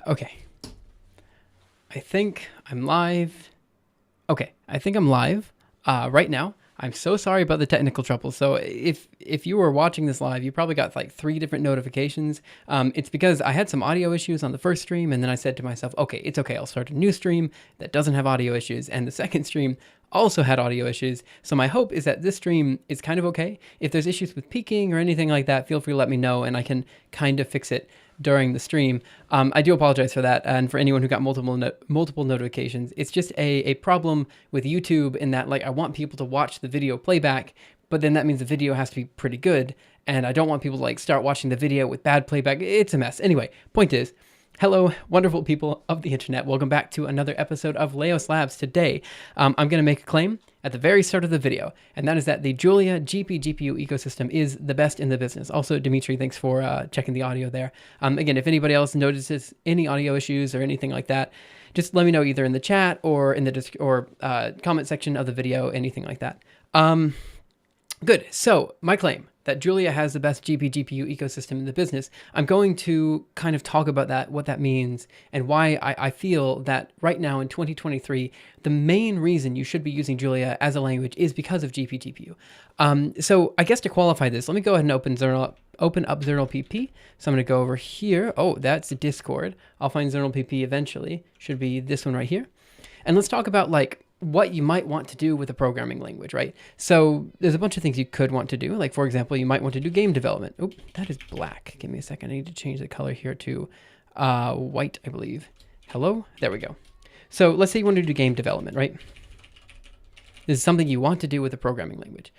Okay. I think I'm live. Okay, I think I'm live right now. I'm so sorry about the technical trouble. So if you were watching this live, you probably got like 3 different notifications. It's because I had some audio issues on the first stream, and then I said to myself, okay, it's okay. I'll start a new stream that doesn't have audio issues. And the second stream also had audio issues. So my hope is that this stream is kind of okay. If there's issues with peaking or anything like that, feel free to let me know, and I can kind of fix it during the stream. I do apologize for that, and for anyone who got multiple notifications. It's just a problem with YouTube in that, like, I want people to watch the video playback, but then that means the video has to be pretty good, and I don't want people to like start watching the video with bad playback. It's a mess. Anyway, point is, hello, wonderful people of the internet. Welcome back to another episode of Laos Labs. Today, I'm going to make a claim at the very start of the video, and that is that the Julia GPGPU ecosystem is the best in the business. Also, Dimitri, thanks for checking the audio there. Again, if anybody else notices any audio issues or anything like that, just let me know either in the chat or in the comment section of the video, anything like that. Good. So my claim that Julia has the best GPGPU ecosystem in the business, I'm going to kind of talk about that, what that means, and why I feel that right now in 2023, the main reason you should be using Julia as a language is because of GPGPU. So I guess to qualify this, let me go ahead and open up XernalPP. So I'm going to go over here. Oh, that's Discord. I'll find XernalPP eventually. Should be this one right here. And let's talk about like what you might want to do with a programming language, right? So there's a bunch of things you could want to do. Like, for example, you might want to do game development. Oh, that is black. Give me a second. I need to change the color here to white, I believe. Hello? There we go. So let's say you want to do game development, right? This is something you want to do with a programming language.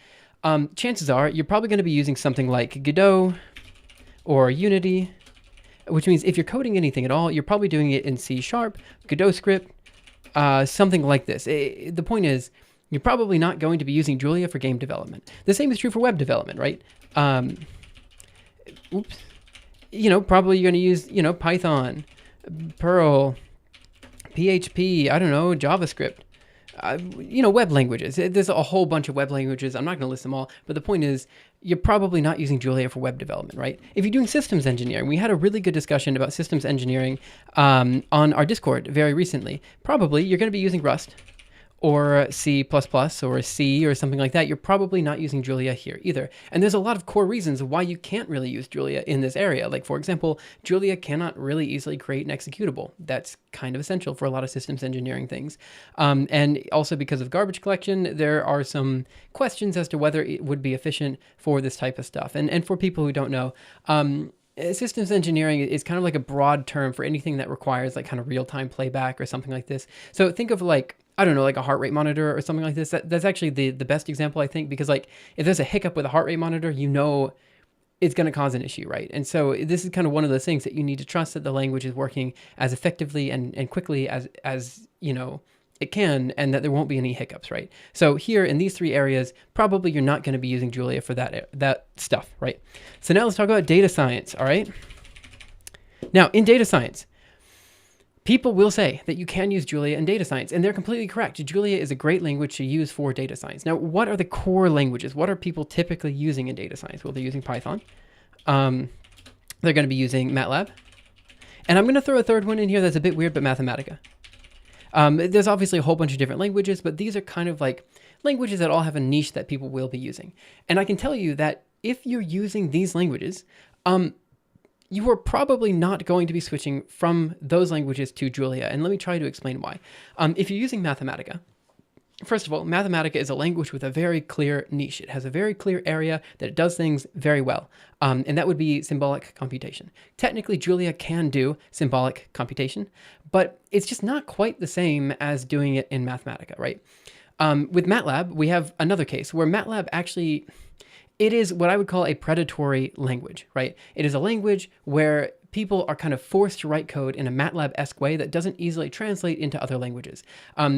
Chances are you're probably going to be using something like Godot or Unity, which means if you're coding anything at all, you're probably doing it in C#, Godot script, something like this. The point is, you're probably not going to be using Julia for game development. The same is true for web development, right? Oops. Probably you're going to use, Python, Perl, PHP, I don't know, JavaScript. Web languages. There's a whole bunch of web languages. I'm not going to list them all, but the point is, you're probably not using Julia for web development, right? If you're doing systems engineering, we had a really good discussion about systems engineering on our Discord very recently. Probably you're going to be using Rust or C++ or C or something like that. You're probably not using Julia here either. And there's a lot of core reasons why you can't really use Julia in this area. Like, for example, Julia cannot really easily create an executable. That's kind of essential for a lot of systems engineering things. And also because of garbage collection, there are some questions as to whether it would be efficient for this type of stuff. And for people who don't know, systems engineering is kind of like a broad term for anything that requires like kind of real-time playback or something like this. So think of like, I don't know, like a heart rate monitor or something like this. That's actually the best example, I think, because like if there's a hiccup with a heart rate monitor, it's going to cause an issue, right? And so this is kind of one of those things that you need to trust that the language is working as effectively and quickly as it can, and that there won't be any hiccups, right? So here in these 3 areas, probably you're not going to be using Julia for that stuff, right? So now let's talk about data science, all right? Now, in data science, people will say that you can use Julia in data science, and they're completely correct. Julia is a great language to use for data science. Now, what are the core languages? What are people typically using in data science? Well, they're using Python. They're going to be using MATLAB. And I'm going to throw a third one in here that's a bit weird, but Mathematica. There's obviously a whole bunch of different languages, but these are kind of like languages that all have a niche that people will be using. And I can tell you that if you're using these languages, you are probably not going to be switching from those languages to Julia. And let me try to explain why. If you're using Mathematica, first of all, Mathematica is a language with a very clear niche. It has a very clear area that it does things very well. And that would be symbolic computation. Technically, Julia can do symbolic computation, but it's just not quite the same as doing it in Mathematica, right? With MATLAB, we have another case where MATLAB actually, it is what I would call a predatory language, right? It is a language where people are kind of forced to write code in a MATLAB-esque way that doesn't easily translate into other languages.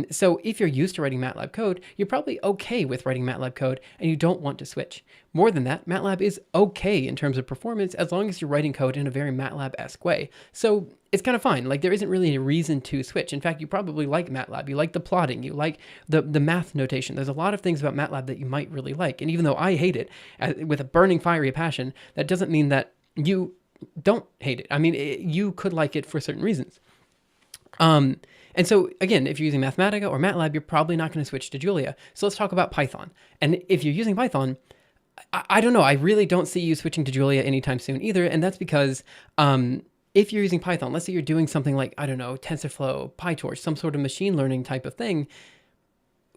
So if you're used to writing MATLAB code, you're probably okay with writing MATLAB code and you don't want to switch. More than that, MATLAB is okay in terms of performance as long as you're writing code in a very MATLAB-esque way. So it's kind of fine. Like, there isn't really a reason to switch. In fact, you probably like MATLAB. You like the plotting. You like the math notation. There's a lot of things about MATLAB that you might really like. And even though I hate it with a burning fiery passion, that doesn't mean that you don't hate it. I mean, you could like it for certain reasons. And so again, if you're using Mathematica or MATLAB, you're probably not going to switch to Julia. So let's talk about Python. And if you're using Python, I don't know. I really don't see you switching to Julia anytime soon either. And that's because if you're using Python, let's say you're doing something like, I don't know, TensorFlow, PyTorch, some sort of machine learning type of thing,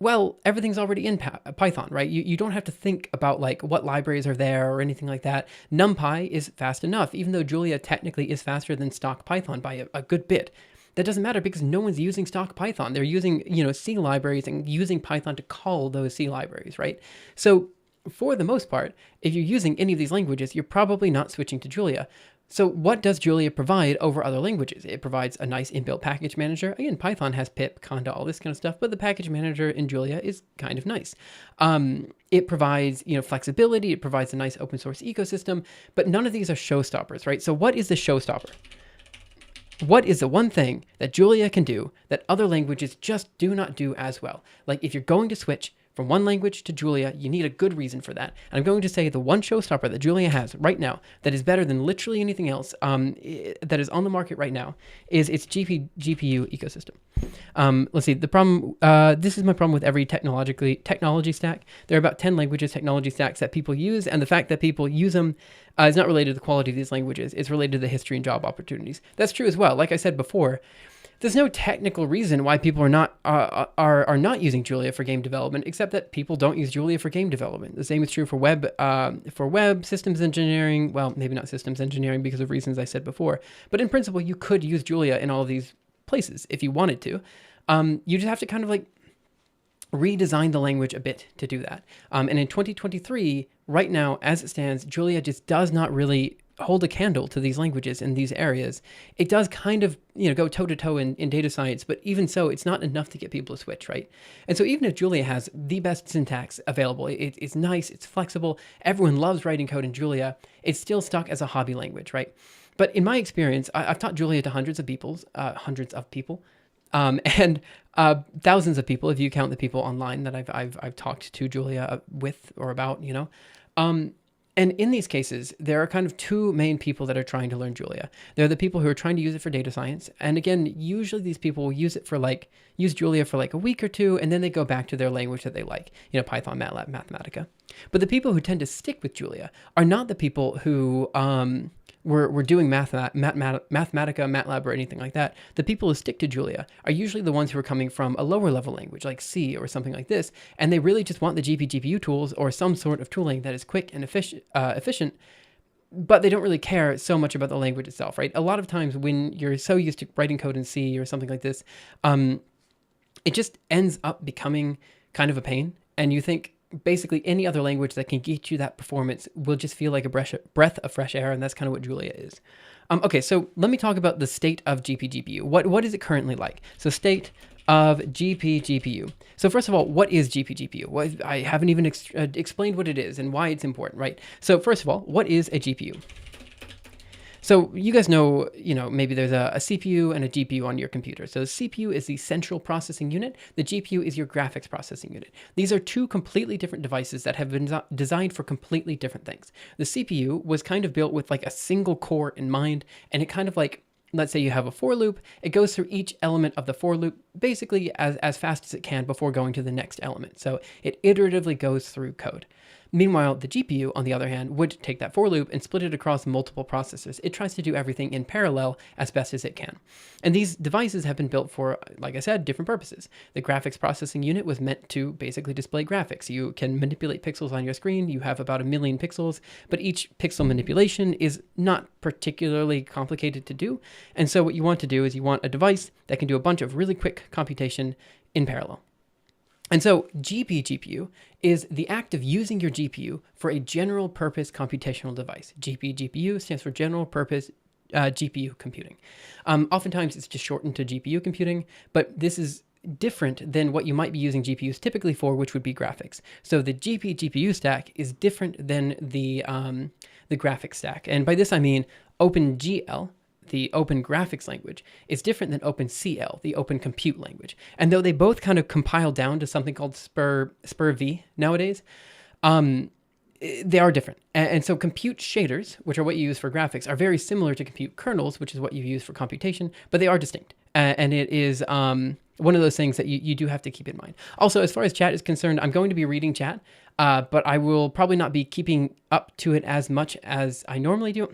well, everything's already in Python, right? You don't have to think about like what libraries are there or anything like that. NumPy is fast enough, even though Julia technically is faster than stock Python by a good bit. That doesn't matter because no one's using stock Python. They're using, C libraries and using Python to call those C libraries, right? So for the most part, if you're using any of these languages, you're probably not switching to Julia. So what does Julia provide over other languages? It provides a nice inbuilt package manager. Again, Python has pip, conda, all this kind of stuff, but the package manager in Julia is kind of nice. It provides, flexibility. It provides a nice open source ecosystem, but none of these are showstoppers, right? So what is the showstopper? What is the one thing that Julia can do that other languages just do not do as well? Like if you're going to switch from one language to Julia, you need a good reason for that. And I'm going to say the one showstopper that Julia has right now that is better than literally anything else that is on the market right now is its GPGPU ecosystem. Let's see, the problem, this is my problem with every technology stack. There are about 10 languages, technology stacks that people use, and the fact that people use them is not related to the quality of these languages. It's related to the history and job opportunities. That's true as well. Like I said before, there's no technical reason why people are not using Julia for game development, except that people don't use Julia for game development. The same is true for web systems engineering. Well, maybe not systems engineering because of reasons I said before, but in principle, you could use Julia in all of these places if you wanted to. You just have to kind of like redesign the language a bit to do that. And in 2023, right now, as it stands, Julia just does not really hold a candle to these languages in these areas. It does kind of, go toe-to-toe in data science, but even so, it's not enough to get people to switch, right? And so even if Julia has the best syntax available, it's nice, it's flexible, everyone loves writing code in Julia, it's still stuck as a hobby language, right? But in my experience, I've taught Julia to hundreds of people, and thousands of people, if you count the people online that I've talked to Julia with or about, And in these cases, there are kind of two main people that are trying to learn Julia. They're the people who are trying to use it for data science. And again, usually these people will use Julia for like a week or two, and then they go back to their language that they like, Python, MATLAB, Mathematica. But the people who tend to stick with Julia are not the people who were doing Mathematica, MATLAB, or anything like that. The people who stick to Julia are usually the ones who are coming from a lower level language like C or something like this, and they really just want the GPGPU tools or some sort of tooling that is quick and efficient, but they don't really care so much about the language itself, right? A lot of times when you're so used to writing code in C or something like this, it just ends up becoming kind of a pain, and you think, basically any other language that can get you that performance will just feel like a breath of fresh air, and that's kind of what Julia is. Okay, so let me talk about the state of GPGPU. What is it currently like? So state of GPGPU. So first of all, what is GPGPU? Well, I haven't even explained what it is and why it's important, right? So first of all, what is a GPU? So you guys know, maybe there's a CPU and a GPU on your computer. So the CPU is the central processing unit. The GPU is your graphics processing unit. These are two completely different devices that have been designed for completely different things. The CPU was kind of built with like a single core in mind, and it kind of like, let's say you have a for loop, it goes through each element of the for loop basically as fast as it can before going to the next element. So it iteratively goes through code. Meanwhile, the GPU, on the other hand, would take that for loop and split it across multiple processors. It tries to do everything in parallel as best as it can. And these devices have been built for, like I said, different purposes. The graphics processing unit was meant to basically display graphics. You can manipulate pixels on your screen. You have about 1 million pixels, but each pixel manipulation is not particularly complicated to do. And so what you want to do is you want a device that can do a bunch of really quick computation in parallel. And so GPGPU is the act of using your GPU for a general purpose computational device. GPGPU stands for general purpose GPU computing. Oftentimes it's just shortened to GPU computing, but this is different than what you might be using GPUs typically for, which would be graphics. So the GPGPU stack is different than the graphics stack. And by this I mean OpenGL, the Open Graphics language, is different than OpenCL, the Open Compute language. And though they both kind of compile down to something called SPIR-V nowadays, they are different. And so compute shaders, which are what you use for graphics, are very similar to compute kernels, which is what you use for computation, but they are distinct. And it is one of those things that you do have to keep in mind. Also, as far as chat is concerned, I'm going to be reading chat, but I will probably not be keeping up to it as much as I normally do.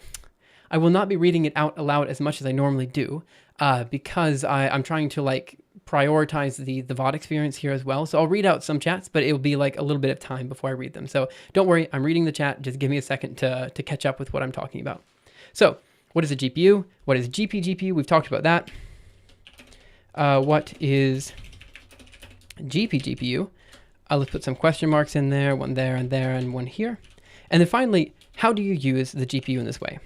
I will not be reading it out aloud as much as I normally do, because I'm trying to like prioritize the VOD experience here as well. So I'll read out some chats, but it'll be like a little bit of time before I read them. So don't worry, I'm reading the chat. Just give me a second to catch up with what I'm talking about. So what is a GPU? What is GPGPU? We've talked about that. What is GPGPU? Let's put some question marks in there, one there, and one here. And then finally, how do you use the GPU in this way?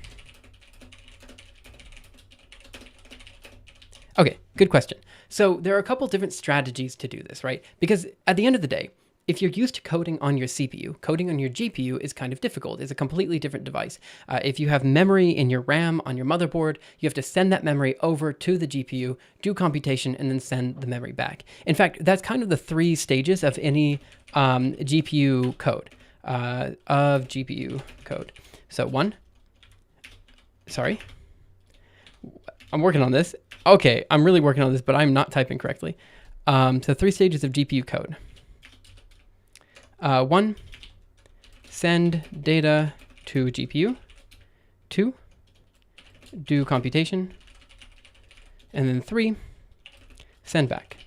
Okay, good question. So there are a couple different strategies to do this, right? Because at the end of the day, if you're used to coding on your CPU, coding on your GPU is kind of difficult. It's a completely different device. If you have memory in your RAM on your motherboard, you have to send that memory over to the GPU, do computation, and then send the memory back. In fact, that's kind of the 3 stages of any GPU code, So I'm working on this. Okay, I'm really working on this, but I'm not typing correctly. So 3 stages of GPU code. 1, send data to GPU. 2, do computation. And then 3, send back.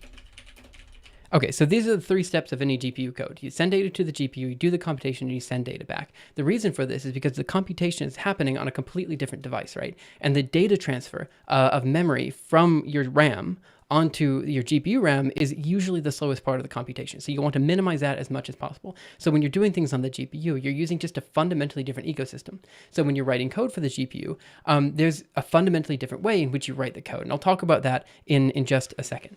Okay, so these are the 3 steps of any GPU code. You send data to the GPU, you do the computation, and you send data back. The reason for this is because the computation is happening on a completely different device, right? And the data transfer of memory from your RAM onto your GPU RAM is usually the slowest part of the computation. So you want to minimize that as much as possible. So when you're doing things on the GPU, you're using just a fundamentally different ecosystem. So when you're writing code for the GPU, there's a fundamentally different way in which you write the code. And I'll talk about that in just a second.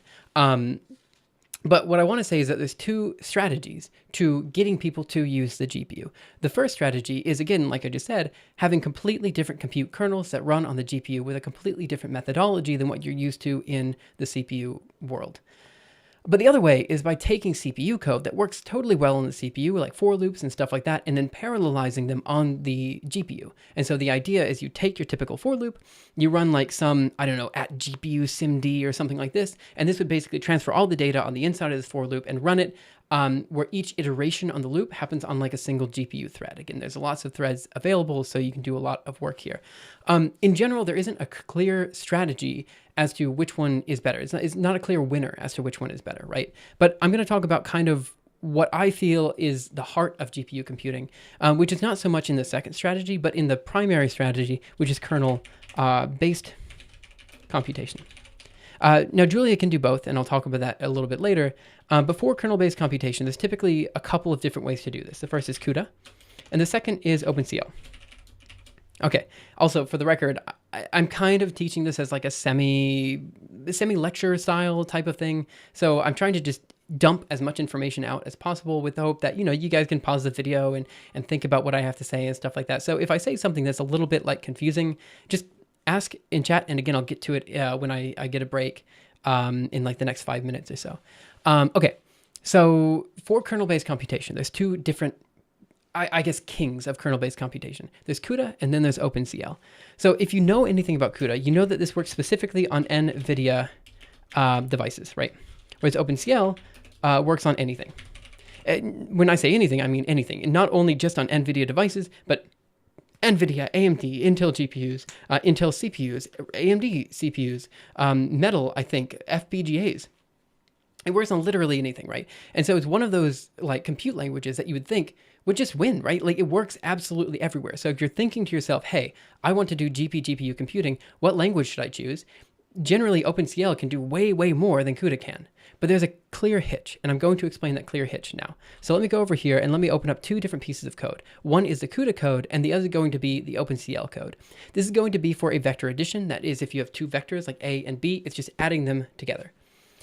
But what I want to say is that there's 2 strategies to getting people to use the GPU. The first strategy is, again, like I just said, having completely different compute kernels that run on the GPU with a completely different methodology than what you're used to in the CPU world. But the other way is by taking CPU code that works totally well on the CPU, like for loops and stuff like that, and then parallelizing them on the GPU. And so the idea is you take your typical for loop, you run like some, I don't know, at GPU SIMD or something like this, and this would basically transfer all the data on the inside of this for loop and run it where each iteration on the loop happens on like a single GPU thread. Again, there's lots of threads available, so you can do a lot of work here. In general, there isn't a clear strategy as to which one is better. It's not a clear winner as to which one is better, right? But I'm going to talk about kind of what I feel is the heart of GPU computing, which is not so much in the second strategy, but in the primary strategy, which is kernel-based computation. Now, Julia can do both, and I'll talk about that a little bit later. Before kernel-based computation, there's typically a couple of different ways to do this. The first is CUDA, and the second is OpenCL. Okay, also, for the record, I'm kind of teaching this as like a semi-lecture style type of thing, so I'm trying to just dump as much information out as possible with the hope that, you guys can pause the video and think about what I have to say and stuff like that. So if I say something that's a little bit like confusing, just ask in chat, and again, I'll get to it when I get a break in like the next 5 minutes or so. Okay, so for kernel-based computation, there's 2 different, I guess, kings of kernel-based computation. There's CUDA, and then there's OpenCL. So if you know anything about CUDA, you know that this works specifically on NVIDIA devices, right? Whereas OpenCL works on anything. When I say anything, I mean anything. And not only just on NVIDIA devices, but NVIDIA, AMD, Intel GPUs, Intel CPUs, AMD CPUs, Metal, I think, FPGAs. It works on literally anything, right? And so it's one of those like compute languages that you would think would just win, right? Like it works absolutely everywhere. So if you're thinking to yourself, hey, I want to do GPGPU computing, what language should I choose? Generally, OpenCL can do way, way more than CUDA can. But there's a clear hitch, and I'm going to explain that clear hitch now. So let me go over here and let me open up 2 different pieces of code. One is the CUDA code, and the other is going to be the OpenCL code. This is going to be for a vector addition. That is, if you have 2 vectors like A and B, it's just adding them together.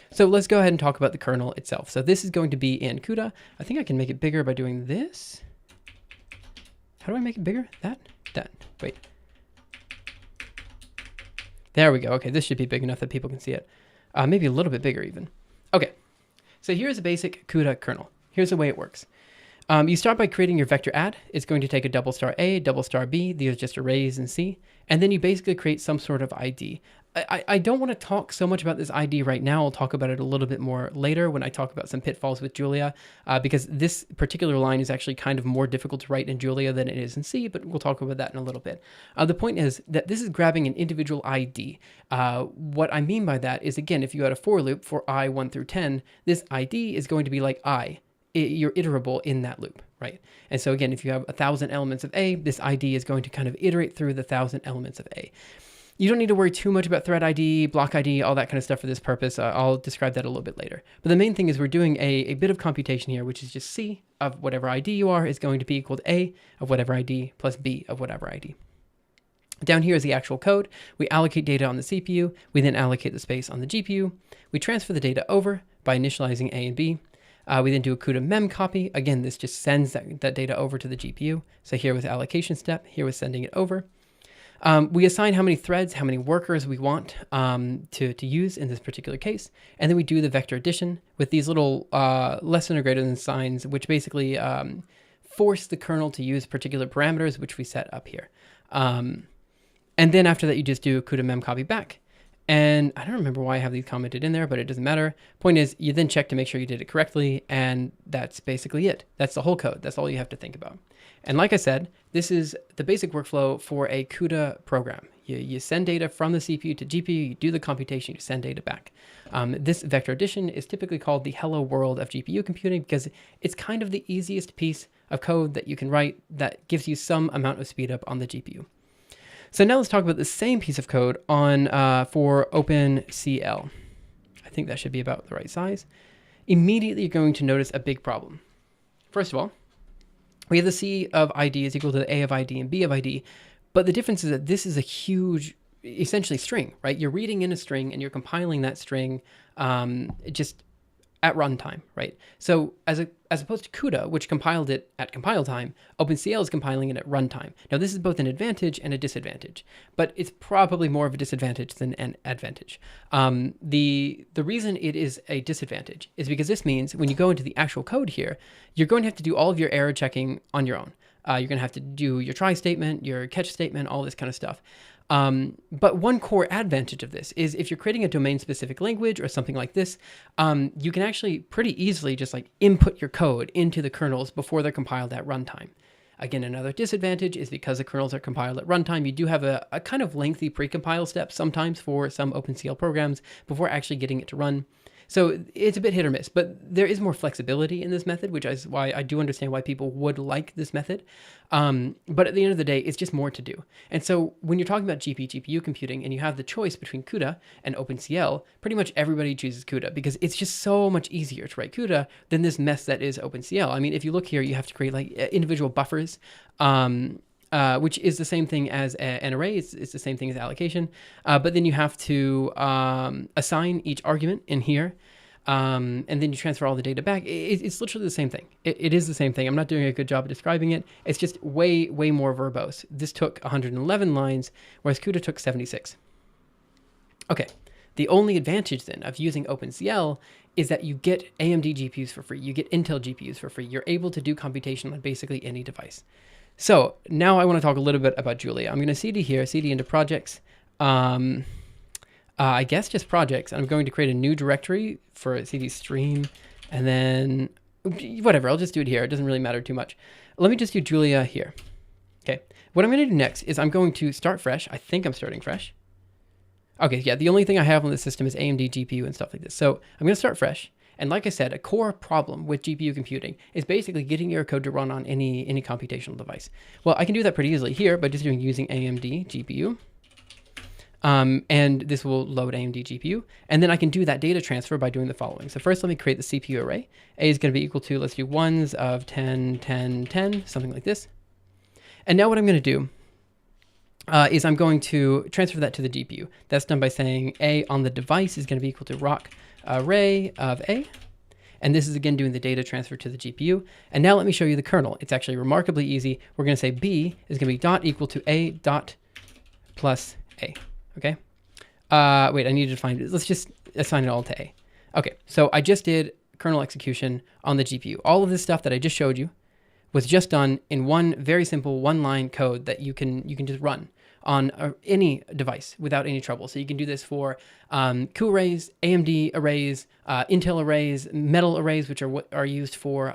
So let's go ahead and talk about the kernel itself. So this is going to be in CUDA. I think I can make it bigger by doing this. How do I make it bigger? That. Wait. There we go. Okay, this should be big enough that people can see it. Maybe a little bit bigger even. Okay, so here's a basic CUDA kernel. Here's the way it works. You start by creating your vector add. It's going to take a double star A, double star B. These are just arrays in C. And then you basically create some sort of ID. I don't want to talk so much about this ID right now. I'll talk about it a little bit more later when I talk about some pitfalls with Julia, because this particular line is actually kind of more difficult to write in Julia than it is in C, but we'll talk about that in a little bit. The point is that this is grabbing an individual ID. What I mean by that is, again, if you had a for loop for I 1 through 10, this ID is going to be like I. You're iterable in that loop, right? And so again, if you have 1,000 elements of A, this ID is going to kind of iterate through the 1,000 elements of A. You don't need to worry too much about thread ID, block ID, all that kind of stuff for this purpose. I'll describe that a little bit later. But the main thing is we're doing a bit of computation here, which is just C of whatever ID you are is going to be equal to A of whatever ID plus B of whatever ID. Down here is the actual code. We allocate data on the CPU. We then allocate the space on the GPU. We transfer the data over by initializing A and B. We then do a CUDA mem copy. Again, this just sends that data over to the GPU. So here with the allocation step, here with sending it over. We assign how many threads, how many workers we want to use in this particular case. And then we do the vector addition with these little less than or greater than signs, which basically force the kernel to use particular parameters, which we set up here. And then after that, you just do CUDA mem copy back. And I don't remember why I have these commented in there, but it doesn't matter. Point is, you then check to make sure you did it correctly, and that's basically it. That's the whole code. That's all you have to think about. And like I said, this is the basic workflow for a CUDA program. You send data from the CPU to GPU, you do the computation, you send data back. This vector addition is typically called the hello world of GPU computing because it's kind of the easiest piece of code that you can write that gives you some amount of speed up on the GPU. So now let's talk about the same piece of code on for OpenCL. I think that should be about the right size. Immediately, you're going to notice a big problem. First of all, we have the C of ID is equal to the A of ID and B of ID, but the difference is that this is a huge, essentially string, right? You're reading in a string and you're compiling that string just at runtime, right? So as opposed to CUDA, which compiled it at compile time, OpenCL is compiling it at runtime. Now this is both an advantage and a disadvantage, but it's probably more of a disadvantage than an advantage. The reason it is a disadvantage is because this means when you go into the actual code here, you're going to have to do all of your error checking on your own. You're going to have to do your try statement, your catch statement, all this kind of stuff. But one core advantage of this is if you're creating a domain-specific language or something like this, you can actually pretty easily just like input your code into the kernels before they're compiled at runtime. Again, another disadvantage is because the kernels are compiled at runtime, you do have a kind of lengthy precompile step sometimes for some OpenCL programs before actually getting it to run. So it's a bit hit or miss, but there is more flexibility in this method, which is why I do understand why people would like this method. But at the end of the day, it's just more to do. And so when you're talking about GPGPU computing and you have the choice between CUDA and OpenCL, pretty much everybody chooses CUDA because it's just so much easier to write CUDA than this mess that is OpenCL. I mean, if you look here, you have to create like individual buffers, which is the same thing as an array. It's the same thing as allocation. But then you have to assign each argument in here. And then you transfer all the data back. It's literally the same thing. It is the same thing. I'm not doing a good job of describing it. It's just way, way more verbose. This took 111 lines, whereas CUDA took 76. Okay. The only advantage then of using OpenCL is that you get AMD GPUs for free. You get Intel GPUs for free. You're able to do computation on basically any device. So now I want to talk a little bit about Julia. I'm going to CD here, CD into projects. I guess just projects. I'm going to create a new directory for CD stream, and then whatever, I'll just do it here. It doesn't really matter too much. Let me just do Julia here. Okay. What I'm going to do next is I'm going to start fresh. I think I'm starting fresh. Okay. Yeah. The only thing I have on the system is AMD GPU and stuff like this. So I'm going to start fresh. And like I said, a core problem with GPU computing is basically getting your code to run on any computational device. Well, I can do that pretty easily here by just using AMD GPU. And this will load AMD GPU. And then I can do that data transfer by doing the following. So first, let me create the CPU array. A is going to be equal to, let's do ones of 10, 10, 10, something like this. And now what I'm going to do is I'm going to transfer that to the GPU. That's done by saying A on the device is going to be equal to rock array of A. And this is again doing the data transfer to the GPU. And now let me show you the kernel. It's actually remarkably easy. We're going to say B is going to be dot equal to A dot plus A. Okay. Wait, I need to find it. Let's just assign it all to A. Okay. So I just did kernel execution on the GPU. All of this stuff that I just showed you, was just done in one very simple one-line code that you can just run on any device without any trouble. So you can do this for CU arrays, AMD arrays, Intel arrays, metal arrays, which are what are used for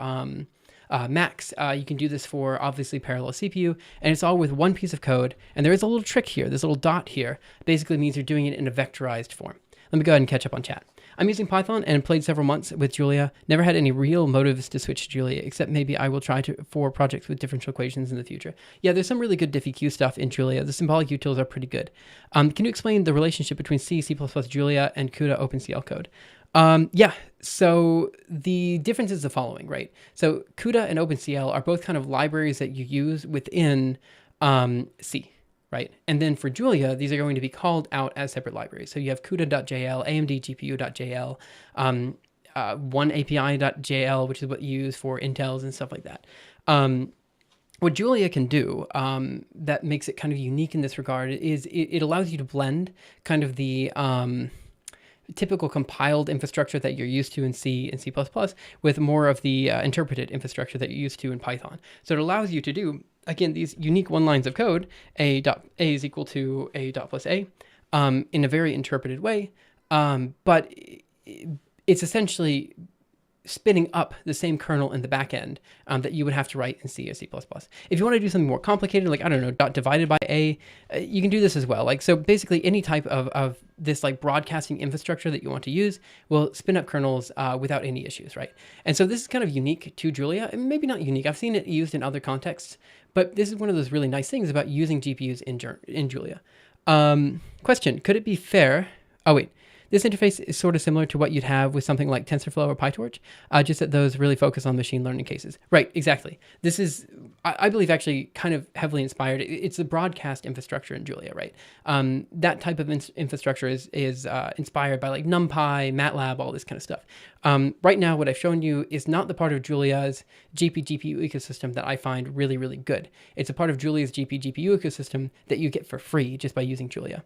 Macs. You can do this for obviously parallel CPU, and it's all with one piece of code. And there is a little trick here. This little dot here basically means you're doing it in a vectorized form. Let me go ahead and catch up on chat. I'm using Python and played several months with Julia. Never had any real motives to switch to Julia, except maybe I will try for projects with differential equations in the future. Yeah, there's some really good diffie-q stuff in Julia. The symbolic utils are pretty good. Can you explain the relationship between C, C++, Julia, and CUDA OpenCL code? Yeah, so the difference is the following, right? So CUDA and OpenCL are both kind of libraries that you use within C. Right? And then for Julia, these are going to be called out as separate libraries. So you have CUDA.jl, AMD GPU.jl, OneAPI.jl, which is what you use for Intels and stuff like that. What Julia can do that makes it kind of unique in this regard is it allows you to blend kind of the typical compiled infrastructure that you're used to in C and C++ with more of the interpreted infrastructure that you're used to in Python. So it allows you to do, again, these unique one lines of code, a is equal to a dot plus a, in a very interpreted way, but it's essentially spinning up the same kernel in the back end that you would have to write in C or C++. If you want to do something more complicated, like, I don't know, dot divided by a, you can do this as well. Like, so basically any type of this like broadcasting infrastructure that you want to use will spin up kernels without any issues, right? And so this is kind of unique to Julia, and maybe not unique. I've seen it used in other contexts, but this is one of those really nice things about using GPUs in Julia. Question, could it be fair? Oh, wait. This interface is sort of similar to what you'd have with something like TensorFlow or PyTorch, just that those really focus on machine learning cases. Right, exactly. This is, I believe, actually kind of heavily inspired. It's the broadcast infrastructure in Julia, right? That type of infrastructure is inspired by like NumPy, MATLAB, all this kind of stuff. Right now, what I've shown you is not the part of Julia's GPGPU ecosystem that I find really, really good. It's a part of Julia's GPGPU ecosystem that you get for free just by using Julia.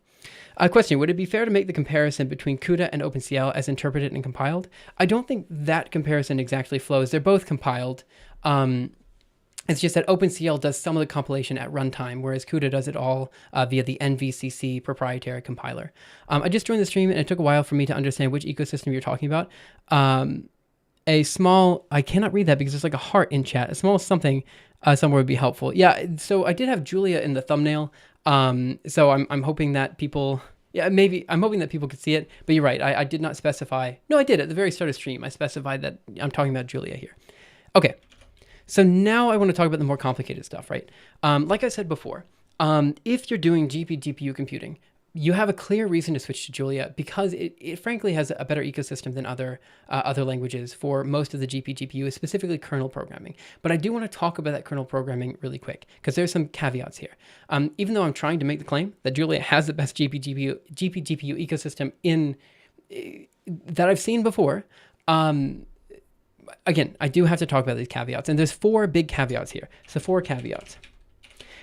Question, would it be fair to make the comparison between CUDA and OpenCL as interpreted and compiled? I don't think that comparison exactly flows. They're both compiled. It's just that OpenCL does some of the compilation at runtime, whereas CUDA does it all via the NVCC proprietary compiler. I just joined the stream, and it took a while for me to understand which ecosystem you're talking about. A small, I cannot read that because there's like a heart in chat. A small something somewhere would be helpful. Yeah, so I did have Julia in the thumbnail. So I'm hoping that people, yeah, maybe I'm hoping that people could see it, but you're right. I did not specify. No, I did at the very start of stream. I specified that I'm talking about Julia here. Okay. So now I want to talk about the more complicated stuff, right? Like I said before, if you're doing GPU computing, you have a clear reason to switch to Julia because it frankly has a better ecosystem than other languages for most of the GPGPU, specifically kernel programming. But I do want to talk about that kernel programming really quick because there's some caveats here. Even though I'm trying to make the claim that Julia has the best GPGPU ecosystem that I've seen before, again, I do have to talk about these caveats, and there's 4 big caveats here. So 4 caveats.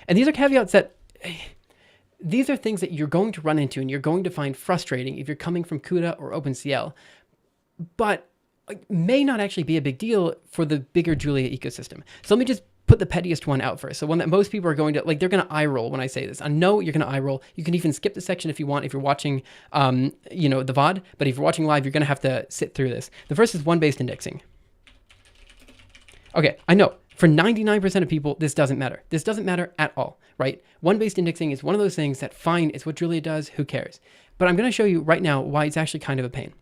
And these are caveats that, these are things that you're going to run into and you're going to find frustrating if you're coming from CUDA or OpenCL, but may not actually be a big deal for the bigger Julia ecosystem. So let me just put the pettiest one out first. So one that most people are going to, like, they're going to eye roll when I say this. I know you're going to eye roll. You can even skip the section if you want, if you're watching, the VOD, but if you're watching live, you're going to have to sit through this. The first is one-based indexing. Okay, I know. For 99% of people, this doesn't matter. This doesn't matter at all, right? One-based indexing is one of those things that, fine, it's what Julia does, who cares? But I'm going to show you right now why it's actually kind of a pain.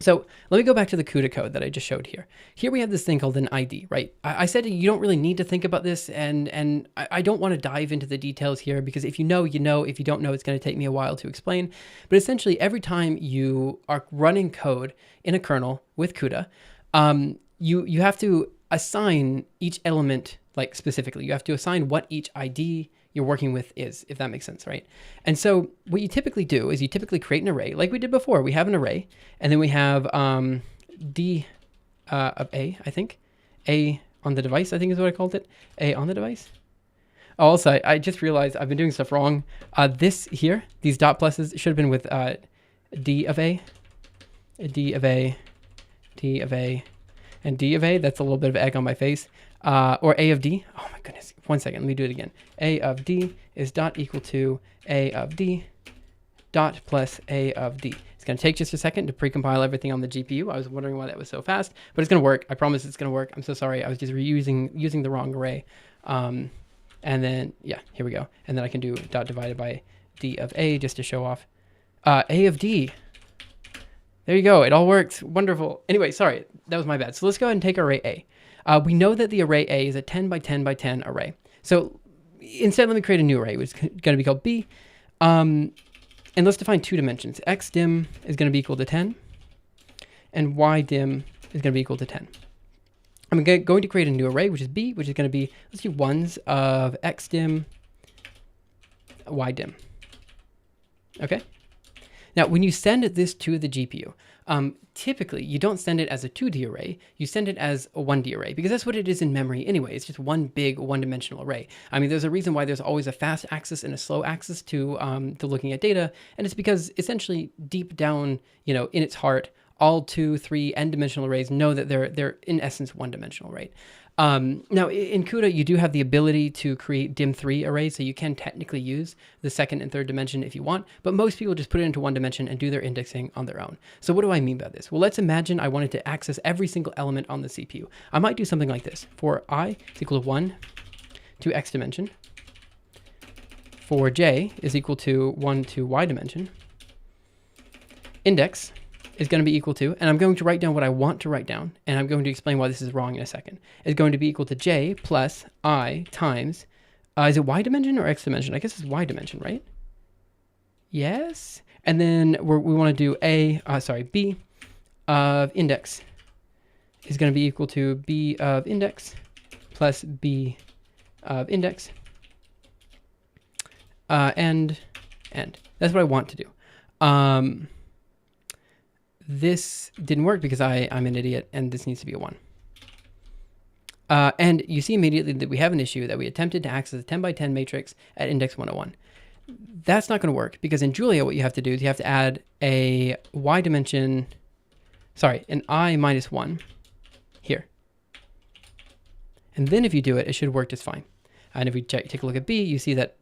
So let me go back to the CUDA code that I just showed here. Here we have this thing called an ID, right? I said you don't really need to think about this, and I don't want to dive into the details here because if you know, you know. If you don't know, it's going to take me a while to explain. But essentially, every time you are running code in a kernel with CUDA, you have to assign each element, like specifically, you have to assign what each ID you're working with is, if that makes sense, right? And so what you typically do is you typically create an array, like we did before. We have an array, and then we have D of A, I think. A on the device, I think is what I called it. A on the device. Oh, also, I just realized I've been doing stuff wrong. This here, these dot pluses should have been with D of A, D of A, D of A, and D of A. That's a little bit of egg on my face. or a of d. Oh my goodness. 1 second. Let me do it again. A of d is dot equal to a of d dot plus a of d. It's going to take just a second to precompile everything on the GPU. I was wondering why that was so fast, but it's going to work. I promise it's going to work. I'm so sorry. I was just using the wrong array. And then, yeah, here we go. And then I can do dot divided by d of a just to show off. A of d. There you go. It all works. Wonderful. Anyway, sorry. That was my bad. So let's go ahead and take array A. We know that the array A is a 10 by 10 by 10 array. So instead, let me create a new array, which is going to be called B. And let's define 2 dimensions. Xdim is going to be equal to 10, and Ydim is going to be equal to 10. I'm going to create a new array, which is B, which is going to be, let's do ones of Xdim, Ydim. Okay? Now, when you send this to the GPU, typically you don't send it as a 2D array, you send it as a 1D array, because that's what it is in memory anyway. It's just one big one-dimensional array. I mean, there's a reason why there's always a fast axis and a slow axis to looking at data, and it's because essentially deep down, you know, in its heart, all 2, 3, n-dimensional arrays know that they're in essence one-dimensional, right? Now in CUDA, you do have the ability to create dim3 arrays, so you can technically use the second and third dimension if you want, but most people just put it into one dimension and do their indexing on their own. So what do I mean by this? Well, let's imagine I wanted to access every single element on the CPU. I might do something like this. For I is equal to 1 to x dimension. For j is equal to 1 to y dimension. Index is going to be equal to, and I'm going to write down what I want to write down, and I'm going to explain why this is wrong in a second, is going to be equal to j plus I times, is it y dimension or x dimension? I guess it's y dimension, right? Yes. And then we want to do b of index is going to be equal to b of index plus b of index, and that's what I want to do. This didn't work because I'm an idiot, and this needs to be a 1. And you see immediately that we have an issue that we attempted to access a 10 by 10 matrix at index 101. That's not going to work because in Julia, what you have to do is you have to add a y dimension, an I minus 1 here. And then if you do it, it should work just fine. And if we take a look at B, you see that,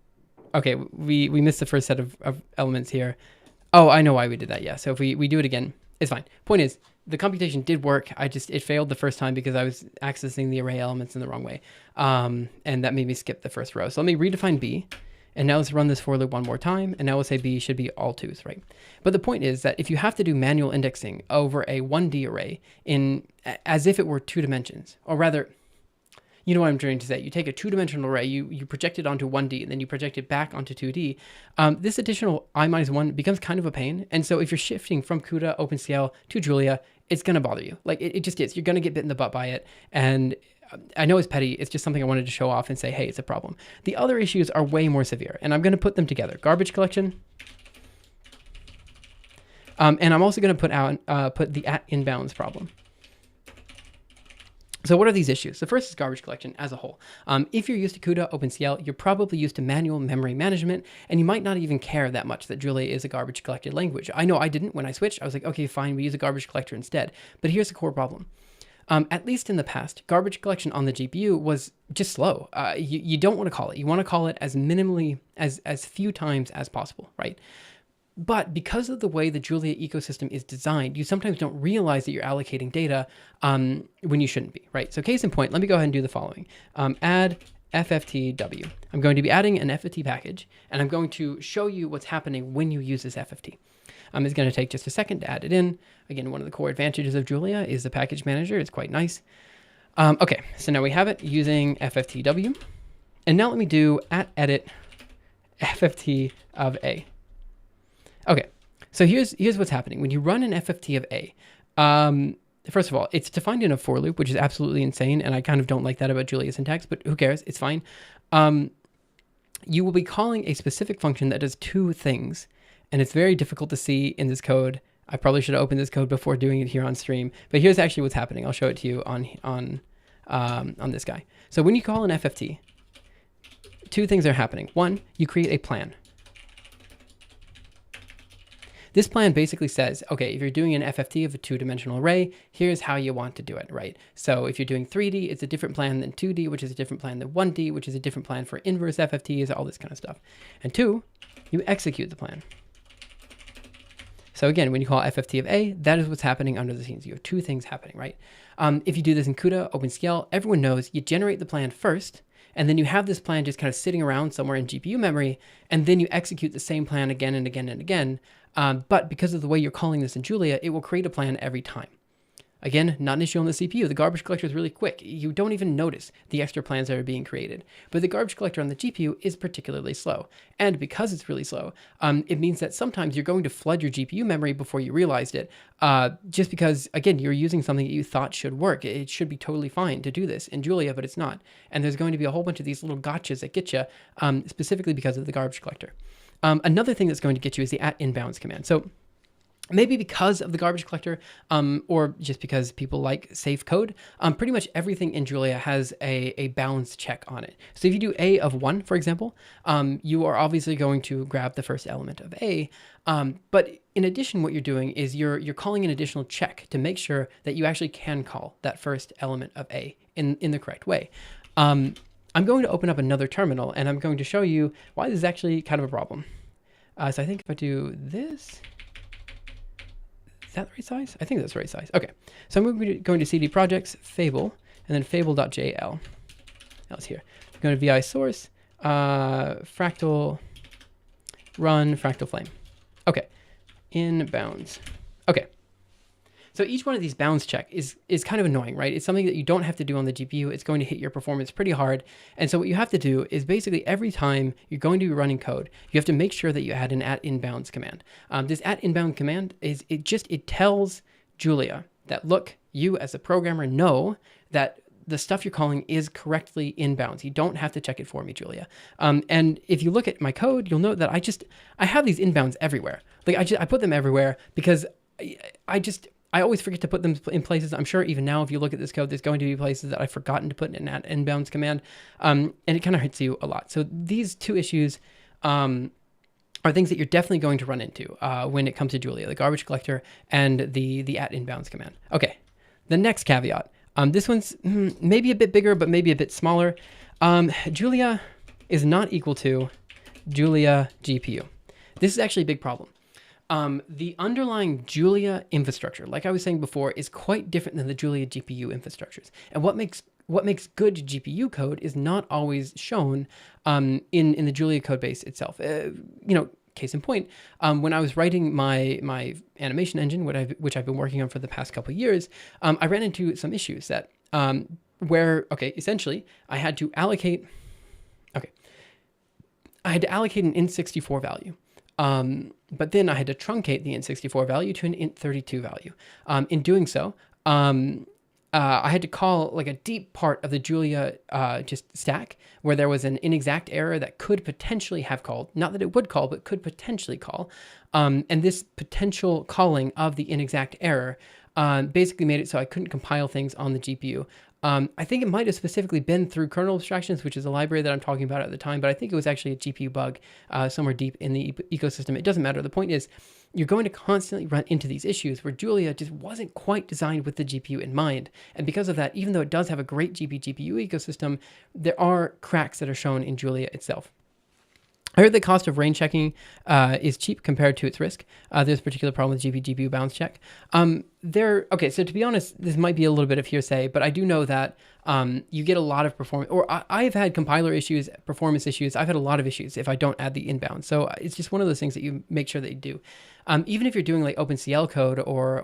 okay, we missed the first set of elements here. Oh, I know why we did that, yeah. So if we do it again, it's fine. Point is, the computation did work. It failed the first time because I was accessing the array elements in the wrong way. And that made me skip the first row. So let me redefine B. And now let's run this for loop one more time. And now we'll say B should be all 2s, right? But the point is that if you have to do manual indexing over a 1D array as if it were 2 dimensions, or rather, you know what I'm trying to say. You take a 2-dimensional array, you project it onto 1D, and then you project it back onto 2D. This additional I minus 1 becomes kind of a pain. And so if you're shifting from CUDA, OpenCL to Julia, it's going to bother you. Like it just is. You're going to get bit in the butt by it. And I know it's petty. It's just something I wanted to show off and say, hey, it's a problem. The other issues are way more severe, and I'm going to put them together. Garbage collection. And I'm also going to put the at inbounds problem. So what are these issues? The first is garbage collection as a whole. If you're used to CUDA, OpenCL, you're probably used to manual memory management, and you might not even care that much that Julia is a garbage collected language. I know I didn't when I switched. I was like, okay, fine, we use a garbage collector instead. But here's the core problem. At least in the past, garbage collection on the GPU was just slow. You don't want to call it. You want to call it as minimally, as few times as possible, right? But because of the way the Julia ecosystem is designed, you sometimes don't realize that you're allocating data when you shouldn't be, right? So case in point, let me go ahead and do the following. Add FFTW. I'm going to be adding an FFT package, and I'm going to show you what's happening when you use this FFT. It's going to take just a second to add it in. Again, one of the core advantages of Julia is the package manager. It's quite nice. Okay, so now we have it using FFTW. And now let me do @edit FFT of A. Okay, so here's what's happening. When you run an FFT of A, first of all, it's defined in a for loop, which is absolutely insane, and I kind of don't like that about Julia syntax, but who cares? It's fine. You will be calling a specific function that does 2 things, and it's very difficult to see in this code. I probably should have opened this code before doing it here on stream, but here's actually what's happening. I'll show it to you on this guy. So when you call an FFT, 2 things are happening. 1, you create a plan. This plan basically says, okay, if you're doing an FFT of a two-dimensional array, here's how you want to do it, right? So if you're doing 3D, it's a different plan than 2D, which is a different plan than 1D, which is a different plan for inverse FFTs, all this kind of stuff. And 2, you execute the plan. So again, when you call FFT of A, that is what's happening under the scenes. You have 2 things happening, right? If you do this in CUDA, OpenSCL, everyone knows you generate the plan first, and then you have this plan just kind of sitting around somewhere in GPU memory, and then you execute the same plan again and again and again. But because of the way you're calling this in Julia, it will create a plan every time. Again, not an issue on the CPU. The garbage collector is really quick. You don't even notice the extra plans that are being created. But the garbage collector on the GPU is particularly slow. And because it's really slow, it means that sometimes you're going to flood your GPU memory before you realized it, just because, again, you're using something that you thought should work. It should be totally fine to do this in Julia, but it's not. And there's going to be a whole bunch of these little gotchas that get you, specifically because of the garbage collector. Another thing that's going to get you is the @inbounds command. So maybe because of the garbage collector, or just because people like safe code, pretty much everything in Julia has a bounds check on it. So if you do A of 1, for example, you are obviously going to grab the first element of A. But in addition, what you're doing is you're calling an additional check to make sure that you actually can call that first element of A in the correct way. I'm going to open up another terminal, and I'm going to show you why this is actually kind of a problem. So I think if I do this, is that the right size? I think that's the right size. Okay, so I'm going to CD projects, Fable, and then fable.jl. That's here. I'm going to VI source, fractal, run, fractal flame. Okay, inbounds. Okay, so each one of these bounds check is kind of annoying, right? It's something that you don't have to do on the GPU. It's going to hit your performance pretty hard. And so what you have to do is basically every time you're going to be running code, you have to make sure that you add an @inbounds command. This @inbound command it tells Julia that, look, you as a programmer know that the stuff you're calling is correctly inbounds. You don't have to check it for me, Julia. And if you look at my code, you'll note that I have these inbounds everywhere. Like I put them everywhere because I always forget to put them in places. I'm sure even now, if you look at this code, there's going to be places that I've forgotten to put in an @inbounds command, and it kind of hurts you a lot. So these 2 issues are things that you're definitely going to run into when it comes to Julia, the garbage collector and the @inbounds command. Okay, the next caveat. This one's maybe a bit bigger, but maybe a bit smaller. Julia is not equal to Julia GPU. This is actually a big problem. The underlying Julia infrastructure, like I was saying before, is quite different than the Julia GPU infrastructures. And what makes good GPU code is not always shown in the Julia code base itself. Case in point, when I was writing my animation engine, which I've been working on for the past couple of years, I ran into some issues that where essentially I had to allocate an int64 value. But then I had to truncate the int64 value to an int32 value. In doing so, I had to call like a deep part of the Julia just stack where there was an inexact error that could potentially have called, not that it would call, but could potentially call. And this potential calling of the inexact error basically made it so I couldn't compile things on the GPU. I think it might have specifically been through kernel abstractions, which is a library that I'm talking about at the time, but I think it was actually a GPU bug somewhere deep in the ecosystem. It doesn't matter. The point is, you're going to constantly run into these issues where Julia just wasn't quite designed with the GPU in mind. And because of that, even though it does have a great GPGPU ecosystem, there are cracks that are shown in Julia itself. I heard the cost of rain checking is cheap compared to its risk. There's a particular problem with GPGPU bounds check. So to be honest, this might be a little bit of hearsay, but I do know that you get a lot of performance, or I've had compiler issues, performance issues. I've had a lot of issues if I don't add the inbound. So it's just one of those things that you make sure that you do. Even if you're doing like OpenCL code or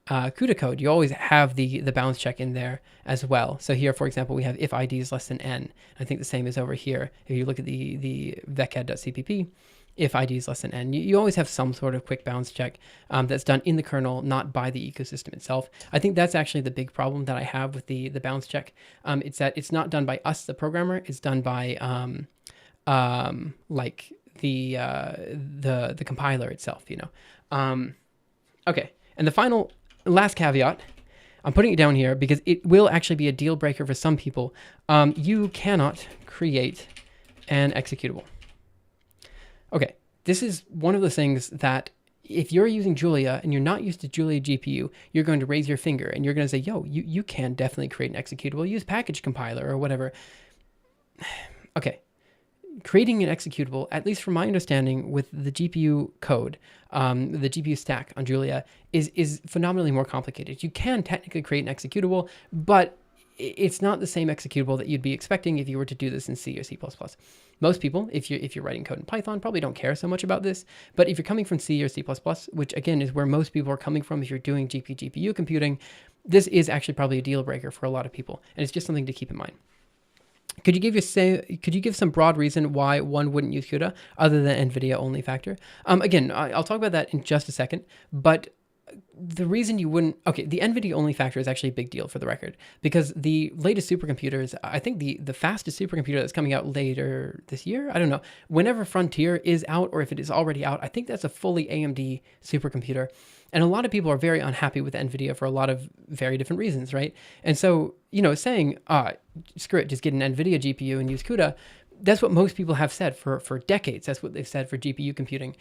CUDA code, you always have the bounds check in there as well. So here, for example, we have if ID is less than n. I think the same is over here. If you look at the vecad.cpp, if ID is less than n, you always have some sort of quick bounds check that's done in the kernel, not by the ecosystem itself. I think that's actually the big problem that I have with the bounds check. It's that it's not done by us, the programmer. It's done by like the compiler itself, you know. Okay, and the last caveat, I'm putting it down here because it will actually be a deal breaker for some people. You cannot create an executable. Okay, this is one of the things that if you're using Julia and you're not used to Julia GPU, you're going to raise your finger and you're going to say, yo, you can definitely create an executable. Use package compiler or whatever. Okay. Creating an executable, at least from my understanding with the GPU code, the GPU stack on Julia is phenomenally more complicated. You can technically create an executable, but it's not the same executable that you'd be expecting if you were to do this in C or C++. Most people, if you're writing code in Python, probably don't care so much about this. But if you're coming from C or C++, which again is where most people are coming from if you're doing GPGPU computing, this is actually probably a deal breaker for a lot of people. And it's just something to keep in mind. Could you give some broad reason why one wouldn't use CUDA other than NVIDIA only factor? Again, I'll talk about that in just a second, but the reason you wouldn't, okay, the NVIDIA only factor is actually a big deal for the record, because the latest supercomputers, I think the fastest supercomputer that's coming out later this year, I don't know, whenever Frontier is out or if it is already out, I think that's a fully AMD supercomputer. And a lot of people are very unhappy with NVIDIA for a lot of very different reasons, right? And so, saying, screw it, just get an NVIDIA GPU and use CUDA, that's what most people have said for decades. That's what they've said for GPU computing.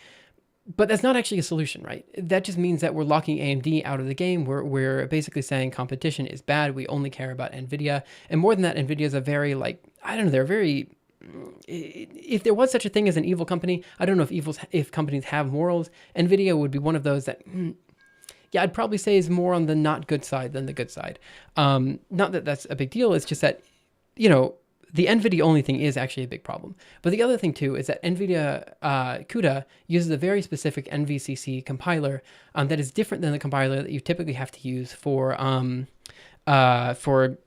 But that's not actually a solution, right? That just means that we're locking AMD out of the game. We're basically saying competition is bad. We only care about NVIDIA. And more than that, NVIDIA is a very, they're very... If there was such a thing as an evil company, I don't know if companies have morals. NVIDIA would be one of those that, I'd probably say is more on the not good side than the good side. Not that that's a big deal. It's just that, the NVIDIA only thing is actually a big problem. But the other thing too is that NVIDIA CUDA uses a very specific NVCC compiler that is different than the compiler that you typically have to use for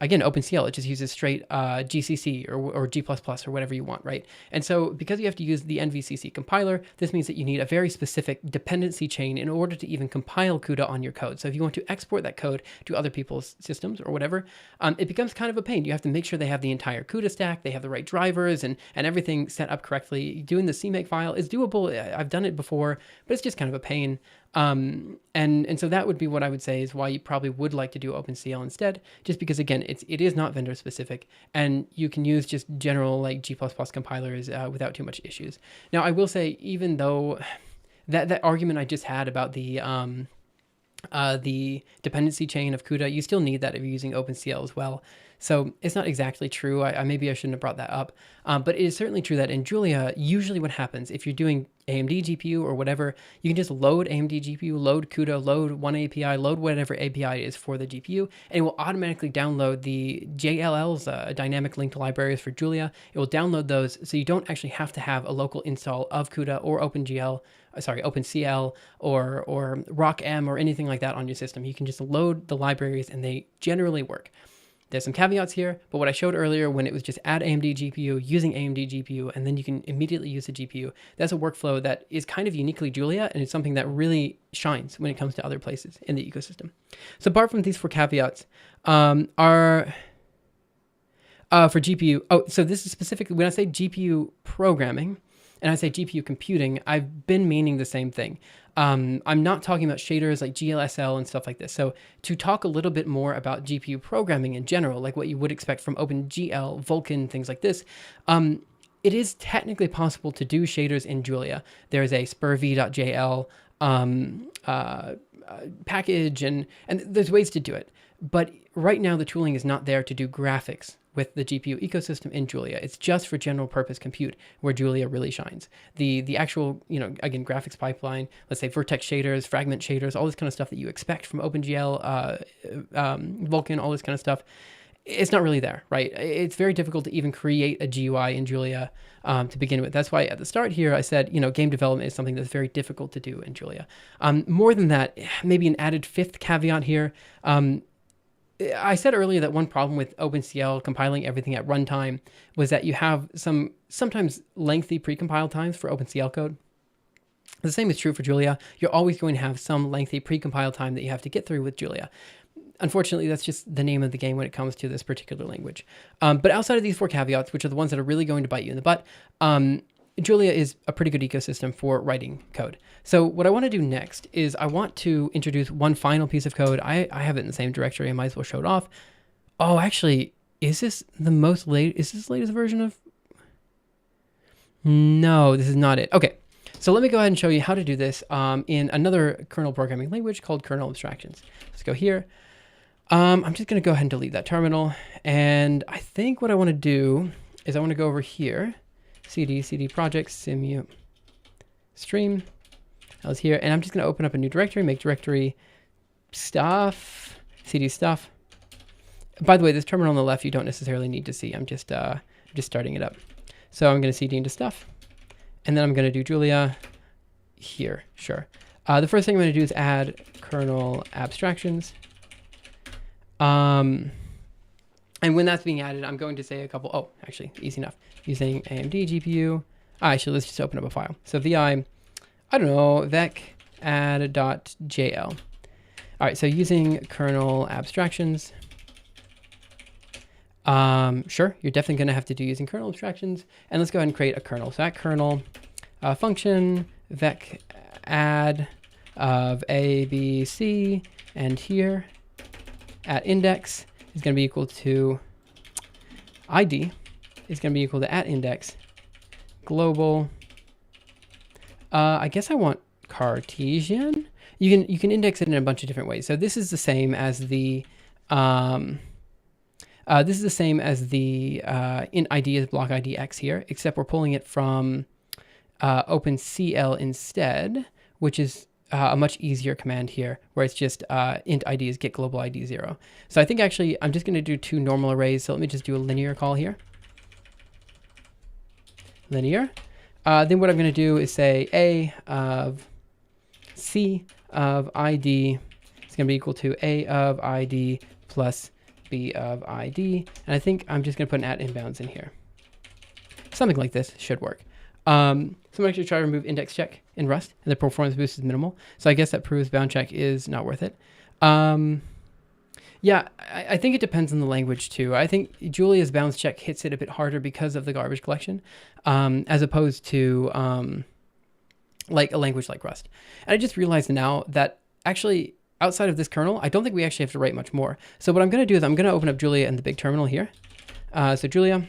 again, OpenCL. It just uses straight GCC or G++ or whatever you want, right? And so because you have to use the NVCC compiler, this means that you need a very specific dependency chain in order to even compile CUDA on your code. So if you want to export that code to other people's systems or whatever, it becomes kind of a pain. You have to make sure they have the entire CUDA stack, they have the right drivers and everything set up correctly. Doing the CMake file is doable. I've done it before, but it's just kind of a pain. And so that would be what I would say is why you probably would like to do OpenCL instead, just because again, it is not vendor specific and you can use just general G++ compilers without too much issues. Now I will say, even though that argument I just had about the dependency chain of CUDA, you still need that if you're using OpenCL as well. So it's not exactly true. Maybe I shouldn't have brought that up. But it is certainly true that in Julia, usually what happens if you're doing AMD GPU or whatever, you can just load AMD GPU, load CUDA, load one API, load whatever API is for the GPU, and it will automatically download the JLLs, dynamic linked libraries for Julia. It will download those, so you don't actually have to have a local install of CUDA or OpenCL or RockM or anything like that on your system. You can just load the libraries and they generally work. There's some caveats here, but what I showed earlier when it was just add AMD GPU, using AMD GPU, and then you can immediately use the GPU, that's a workflow that is kind of uniquely Julia, and it's something that really shines when it comes to other places in the ecosystem. So apart from these 4 caveats, are for GPU, so this is specifically, when I say GPU programming, and I say GPU computing, I've been meaning the same thing. I'm not talking about shaders like GLSL and stuff like this. So to talk a little bit more about GPU programming in general, like what you would expect from OpenGL, Vulkan, things like this, it is technically possible to do shaders in Julia. There's a spurv.jl package, and there's ways to do it. But right now the tooling is not there to do graphics with the GPU ecosystem in Julia. It's just for general purpose compute where Julia really shines. The actual, again, graphics pipeline, let's say vertex shaders, fragment shaders, all this kind of stuff that you expect from OpenGL, Vulkan, all this kind of stuff, it's not really there, right? It's very difficult to even create a GUI in Julia to begin with. That's why at the start here, I said, game development is something that's very difficult to do in Julia. More than that, maybe an added 5th caveat here. I said earlier that one problem with OpenCL compiling everything at runtime was that you have sometimes lengthy precompile times for OpenCL code. The same is true for Julia. You're always going to have some lengthy precompile time that you have to get through with Julia. Unfortunately, that's just the name of the game when it comes to this particular language. But outside of these 4 caveats, which are the ones that are really going to bite you in the butt, Julia is a pretty good ecosystem for writing code. So what I want to do next is I want to introduce one final piece of code. I have it in the same directory. I might as well show it off. Oh, actually, is this the latest version of? No, this is not it. Okay. So let me go ahead and show you how to do this in another kernel programming language called kernel abstractions. Let's go here. I'm just going to go ahead and delete that terminal. And I think what I want to do is I want to go over here, cd project simu stream. I was here, and I'm just going to open up a new directory, make directory stuff, cd stuff. By the way, this terminal on the left you don't necessarily need to see. I'm just starting it up. So I'm going to cd into stuff, and then I'm going to do Julia here. Sure. The first thing I'm going to do is add kernel abstractions. And when that's being added, I'm going to say a couple. Oh, actually, easy enough. Using AMD GPU. Actually, let's just open up a file. So vi, I don't know, vec add.jl. All right, so using kernel abstractions. Sure, you're definitely going to have to do using kernel abstractions. And let's go ahead and create a kernel. So that kernel function vec add of A, B, C, and here at index is going to be equal to ID is going to be equal to at index global. I guess I want Cartesian. You can index it in a bunch of different ways. So this is the same as the in ID is block ID X here, except we're pulling it from OpenCL instead, which is a much easier command here, where it's just int ID is get global ID 0. So I think actually I'm just going to do two normal arrays. So let me just do a linear call here. Linear. Then what I'm going to do is say A of C of ID is going to be equal to A of ID plus B of ID. And I think I'm just going to put an at inbounds in here. Something like this should work. So I'm actually trying to remove index check in Rust, and the performance boost is minimal. So I guess that proves bound check is not worth it. Yeah, I think it depends on the language too. I think Julia's bounds check hits it a bit harder because of the garbage collection, as opposed to like a language like Rust. And I just realized now that actually outside of this kernel, I don't think we actually have to write much more. So what I'm going to do is I'm going to open up Julia in the big terminal here. So Julia,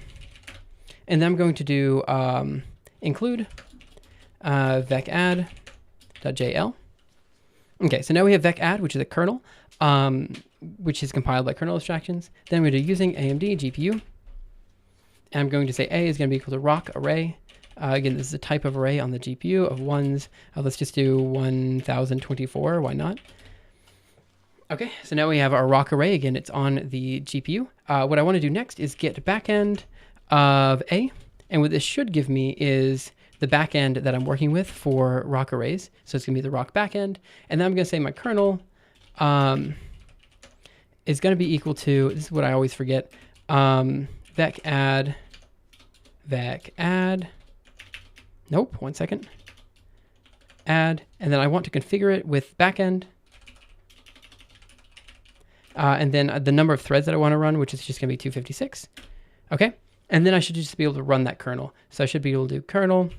and then I'm going to do include vec add.jl. Okay, so now we have vec add, which is a kernel, which is compiled by kernel abstractions. Then we're going to using AMD GPU. And I'm going to say A is going to be equal to rock array. Again, this is a type of array on the GPU of ones. Let's just do 1024. Why not? Okay, so now we have our rock array. Again, it's on the GPU. What I want to do next is get backend of A. And what this should give me is the backend that I'm working with for rock arrays. So it's going to be the rock backend. And then I'm going to say my kernel is going to be equal to, this is what I always forget, vec add, nope, one second, add, and then I want to configure it with backend, and then the number of threads that I want to run, which is just going to be 256, okay? And then I should just be able to run that kernel. So I should be able to do kernel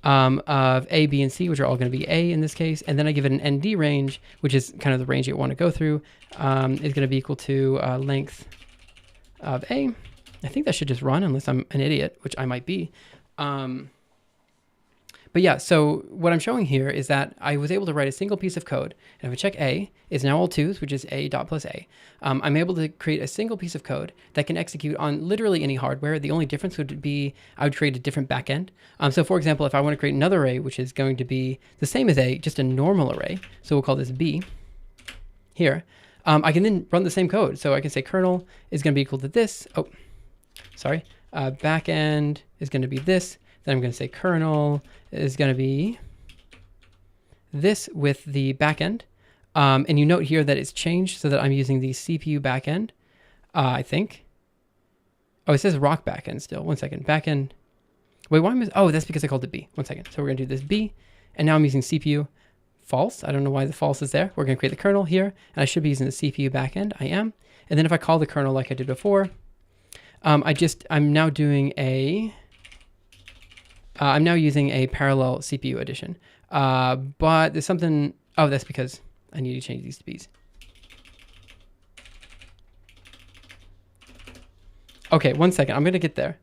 of A, B, and C, which are all going to be A in this case. And then I give it an ND range, which is kind of the range you want to go through, is going to be equal to length of A. I think that should just run unless I'm an idiot, which I might be. But yeah, so what I'm showing here is that I was able to write a single piece of code. And if I check A, it's now all twos, which is A dot plus A. I'm able to create a single piece of code that can execute on literally any hardware. The only difference would be I would create a different backend. So for example, if I want to create another array, which is going to be the same as A, just a normal array. So we'll call this B here. I can then run the same code. So I can say kernel is going to be equal to this. Oh, sorry. Backend is going to be this. Then I'm going to say kernel is going to be this with the backend. And you note here that it's changed so that I'm using the CPU backend, I think. Oh, it says rock backend still. One second. Backend. Wait, why am I? Oh, that's because I called it B. One second. So we're going to do this B. And now I'm using CPU false. I don't know why the false is there. We're going to create the kernel here. And I should be using the CPU backend. I am. And then if I call the kernel like I did before, I'm now doing a... I'm now using a parallel CPU addition, but there's something, oh, that's because I need to change these to Bs. Okay, one second, I'm gonna get there.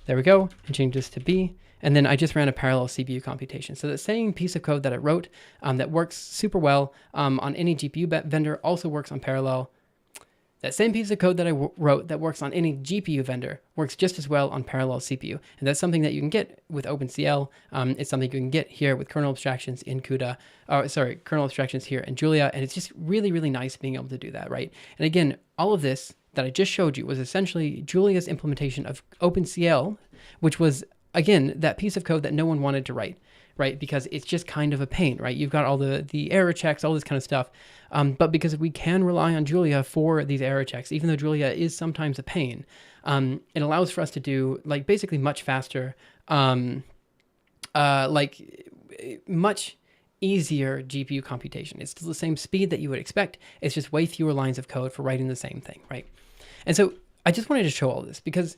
There we go, and change this to B, and then I just ran a parallel CPU computation. So the same piece of code that I wrote that works super well on any GPU vendor also works on parallel. That same piece of code that I wrote that works on any GPU vendor works just as well on parallel CPU. And that's something that you can get with OpenCL. It's something you can get here with kernel abstractions in CUDA, kernel abstractions here in Julia. And it's just really, really nice being able to do that, right? And again, all of this that I just showed you was essentially Julia's implementation of OpenCL, which was, again, that piece of code that no one wanted to write, right? Because it's just kind of a pain, right? You've got all the error checks, all this kind of stuff. But because we can rely on Julia for these error checks, even though Julia is sometimes a pain, it allows for us to do like basically much faster, much easier GPU computation. It's still the same speed that you would expect. It's just way fewer lines of code for writing the same thing, right? And so I just wanted to show all this because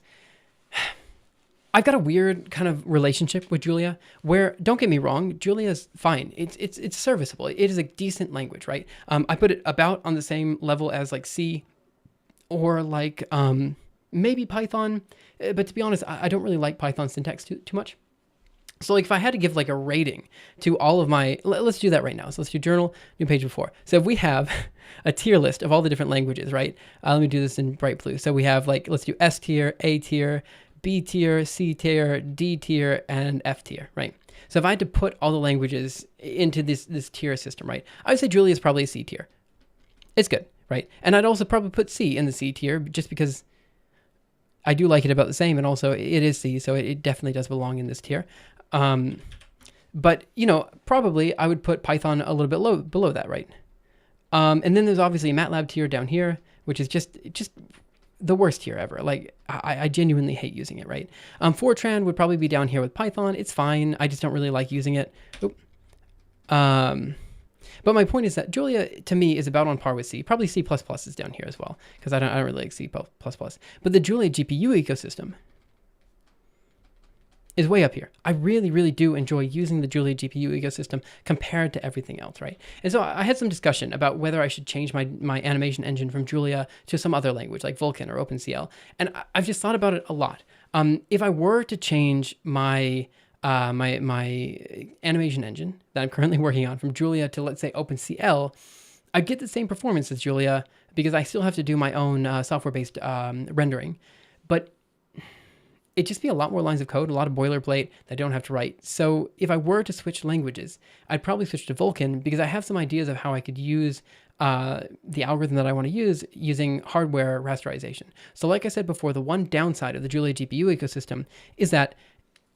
I've got a weird kind of relationship with Julia where, don't get me wrong, Julia's fine. It's serviceable. It is a decent language, right? I put it about on the same level as like C or like maybe Python. But to be honest, I don't really like Python syntax too much. So like if I had to give like a rating to all of my, let's do that right now. So let's do journal, new page before. So if we have a tier list of all the different languages, right? Let me do this in bright blue. So we have like, let's do S tier, A tier, B tier, C tier, D tier, and F tier, right? So if I had to put all the languages into this tier system, right? I would say Julia is probably a C tier. It's good, right? And I'd also probably put C in the C tier just because I do like it about the same, and also it is C, so it definitely does belong in this tier. But, you know, probably I would put Python a little bit below that, right? And then there's obviously a MATLAB tier down here, which is just the worst tier ever. Like, I genuinely hate using it, right? Fortran would probably be down here with Python. It's fine. I just don't really like using it. But my point is that Julia, to me, is about on par with C. Probably C++ is down here as well, because I don't really like C++. But the Julia GPU ecosystem is way up here. I really, really do enjoy using the Julia GPU ecosystem compared to everything else, right? And so I had some discussion about whether I should change my animation engine from Julia to some other language like Vulkan or OpenCL. And I've just thought about it a lot. If I were to change my animation engine that I'm currently working on from Julia to, let's say, OpenCL, I'd get the same performance as Julia because I still have to do my own software-based rendering. But it'd just be a lot more lines of code, a lot of boilerplate that I don't have to write. So if I were to switch languages, I'd probably switch to Vulkan because I have some ideas of how I could use the algorithm that I want to use using hardware rasterization. So like I said before, the one downside of the Julia GPU ecosystem is that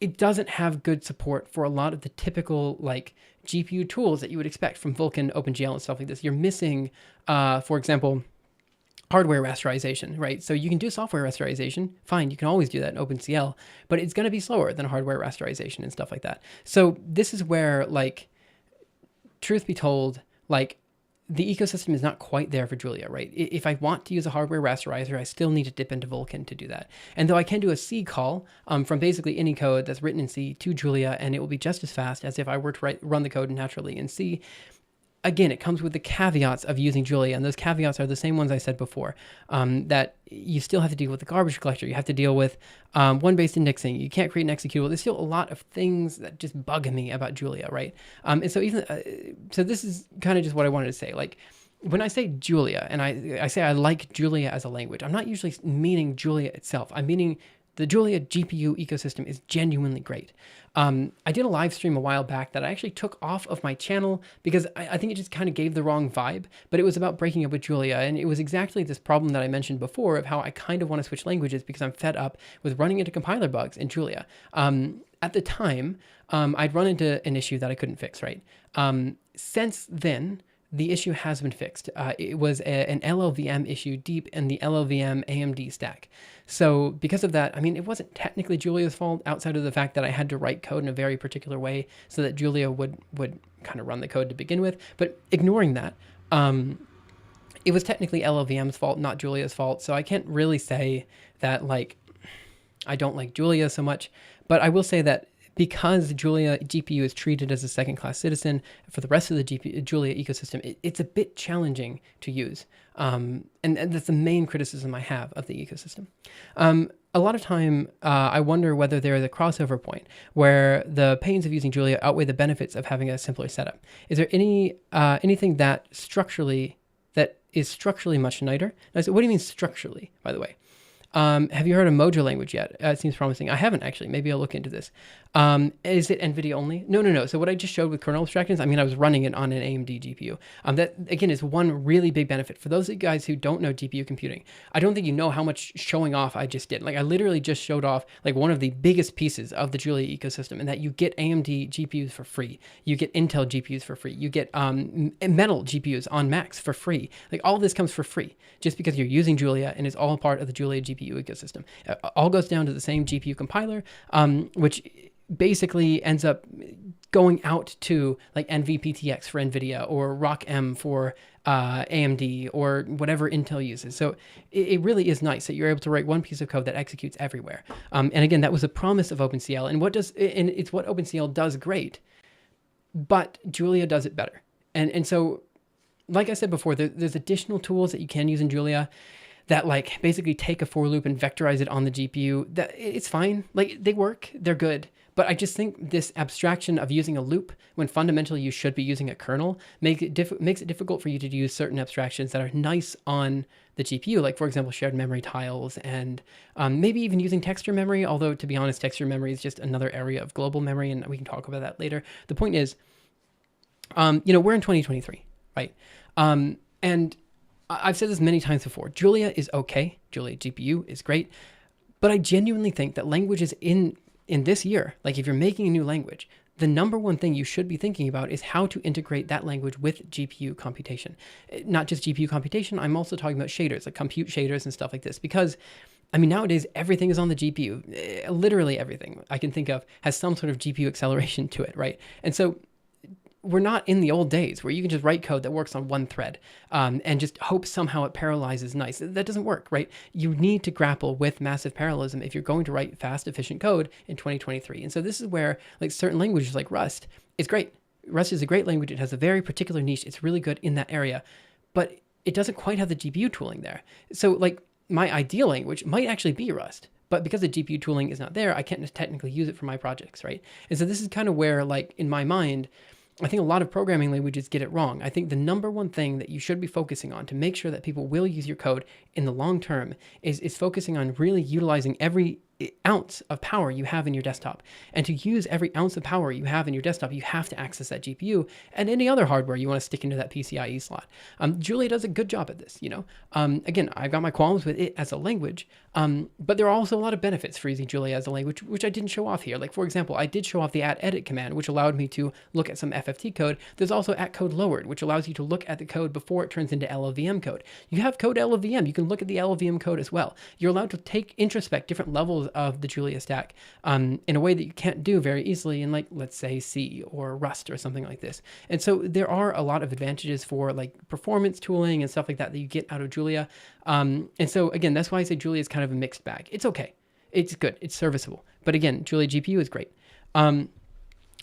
it doesn't have good support for a lot of the typical like GPU tools that you would expect from Vulkan, OpenGL, and stuff like this. You're missing, for example, hardware rasterization, right? So you can do software rasterization, fine, you can always do that in OpenCL, but it's going to be slower than hardware rasterization and stuff like that. So this is where, like, truth be told, like, the ecosystem is not quite there for Julia, right? If I want to use a hardware rasterizer, I still need to dip into Vulkan to do that. And though I can do a C call from basically any code that's written in C to Julia, and it will be just as fast as if I were to run the code naturally in C, again, it comes with the caveats of using Julia, and those caveats are the same ones I said before, that you still have to deal with the garbage collector. You have to deal with one-based indexing. You can't create an executable. There's still a lot of things that just bug me about Julia, right? And so so this is kind of just what I wanted to say. Like, when I say Julia, and I say I like Julia as a language, I'm not usually meaning Julia itself. I'm meaning the Julia GPU ecosystem is genuinely great. I did a live stream a while back that I actually took off of my channel because I think it just kind of gave the wrong vibe, but it was about breaking up with Julia. And it was exactly this problem that I mentioned before of how I kind of want to switch languages because I'm fed up with running into compiler bugs in Julia. At the time, I'd run into an issue that I couldn't fix, right? Since then, the issue has been fixed. It was an LLVM issue deep in the LLVM AMD stack. So because of that, I mean, it wasn't technically Julia's fault outside of the fact that I had to write code in a very particular way so that Julia would kind of run the code to begin with. But ignoring that, it was technically LLVM's fault, not Julia's fault. So I can't really say that, like, I don't like Julia so much. But I will say that because Julia GPU is treated as a second-class citizen for the rest of the Julia ecosystem, it's a bit challenging to use. And that's the main criticism I have of the ecosystem. A lot of time, I wonder whether there is a crossover point where the pains of using Julia outweigh the benefits of having a simpler setup. Is there anything that is structurally much nicer? Now, so what do you mean structurally, by the way? Have you heard of Mojo language yet? It seems promising. I haven't actually. Maybe I'll look into this. Is it NVIDIA only? No. So what I just showed with kernel abstractions, I was running it on an AMD GPU. That, again, is one really big benefit. For those of you guys who don't know GPU computing, I don't think you know how much showing off I just did. Like, I literally just showed off, like, one of the biggest pieces of the Julia ecosystem, and that you get AMD GPUs for free. You get Intel GPUs for free. You get Metal GPUs on Macs for free. Like, all this comes for free just because you're using Julia, and it's all part of the Julia GPU ecosystem. All goes down to the same GPU compiler, which basically ends up going out to like NVPTX for NVIDIA or ROCm for AMD or whatever Intel uses. So it really is nice that you're able to write one piece of code that executes everywhere. And again, that was the promise of OpenCL, and it's what OpenCL does great, but Julia does it better. And so, like I said before, there's additional tools that you can use in Julia that like basically take a for loop and vectorize it on the GPU. That it's fine. Like, they work, they're good. But I just think this abstraction of using a loop when fundamentally you should be using a kernel makes it difficult for you to use certain abstractions that are nice on the GPU, like, for example, shared memory tiles and maybe even using texture memory, although, to be honest, texture memory is just another area of global memory, and we can talk about that later. The point is, we're in 2023, right? And I've said this many times before. Julia is okay. Julia GPU is great. But I genuinely think that languages in this year, like if you're making a new language, the number one thing you should be thinking about is how to integrate that language with GPU computation. Not just GPU computation, I'm also talking about shaders, like compute shaders and stuff like this, because nowadays everything is on the GPU. Literally everything I can think of has some sort of GPU acceleration to it, right? And so we're not in the old days where you can just write code that works on one thread and just hope somehow it parallelizes nice. That doesn't work, right? You need to grapple with massive parallelism if you're going to write fast, efficient code in 2023. And so this is where like certain languages like Rust is great. Rust is a great language. It has a very particular niche. It's really good in that area, but it doesn't quite have the GPU tooling there. So like my ideal language might actually be Rust. But because the GPU tooling is not there, I can't technically use it for my projects, right? And so this is kind of where, like, in my mind, I think a lot of programming languages get it wrong. I think the number one thing that you should be focusing on to make sure that people will use your code in the long term is focusing on really utilizing every ounce of power you have in your desktop. And to use every ounce of power you have in your desktop, you have to access that GPU and any other hardware you want to stick into that PCIe slot. Julia does a good job at this, Again, I've got my qualms with it as a language, but there are also a lot of benefits for using Julia as a language, which I didn't show off here. Like, for example, I did show off the @edit command, which allowed me to look at some FFT code. There's also @code lowered, which allows you to look at the code before it turns into LLVM code. You have code LLVM. You can look at the LLVM code as well. You're allowed to introspect different levels of the Julia stack in a way that you can't do very easily in, like, let's say C or Rust or something like this. And so there are a lot of advantages for like performance tooling and stuff like that you get out of Julia. And so again, that's why I say Julia is kind of a mixed bag. It's okay. It's good. It's serviceable. But again, Julia GPU is great.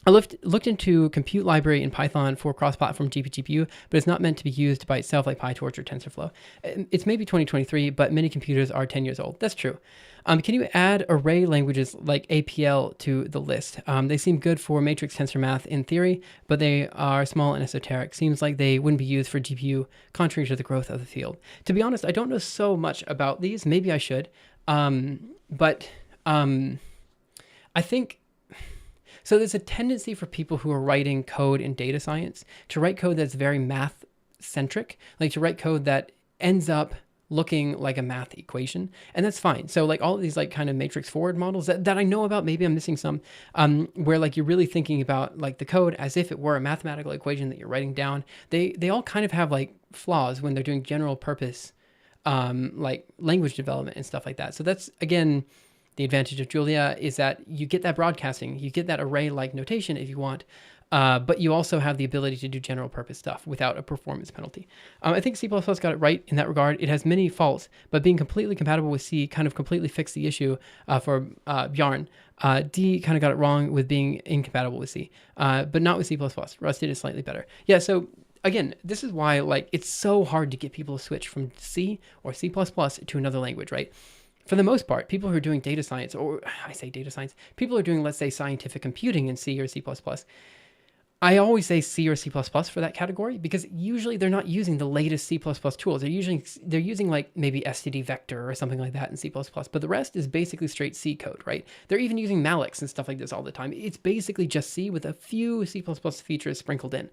I looked into compute library in Python for cross-platform GPGPU, but it's not meant to be used by itself like PyTorch or TensorFlow. It's maybe 2023, but many computers are 10 years old. That's true. Can you add array languages like APL to the list? They seem good for matrix tensor math in theory, but they are small and esoteric. Seems like they wouldn't be used for GPU, contrary to the growth of the field. To be honest, I don't know so much about these. Maybe I should. But I think... So there's a tendency for people who are writing code in data science to write code that's very math-centric, like to write code that ends up looking like a math equation, and that's fine. So like all of these like kind of matrix forward models that I know about, maybe I'm missing some, where like you're really thinking about like the code as if it were a mathematical equation that you're writing down. They all kind of have like flaws when they're doing general purpose like language development and stuff like that. So that's, again, the advantage of Julia is that you get that broadcasting, you get that array-like notation if you want, but you also have the ability to do general purpose stuff without a performance penalty. I think C++ got it right in that regard. It has many faults, but being completely compatible with C kind of completely fixed the issue for Bjarne. D kind of got it wrong with being incompatible with C, but not with C++. Rust did it slightly better. Yeah, so again, this is why like it's so hard to get people to switch from C or C++ to another language, right? For the most part, people who are doing data science, or I say data science, people who are doing, let's say, scientific computing in C or C++, I always say C or C++ for that category because usually they're not using the latest C++ tools. They're using like maybe std vector or something like that in C++, but the rest is basically straight C code, right? They're even using mallocs and stuff like this all the time. It's basically just C with a few C++ features sprinkled in.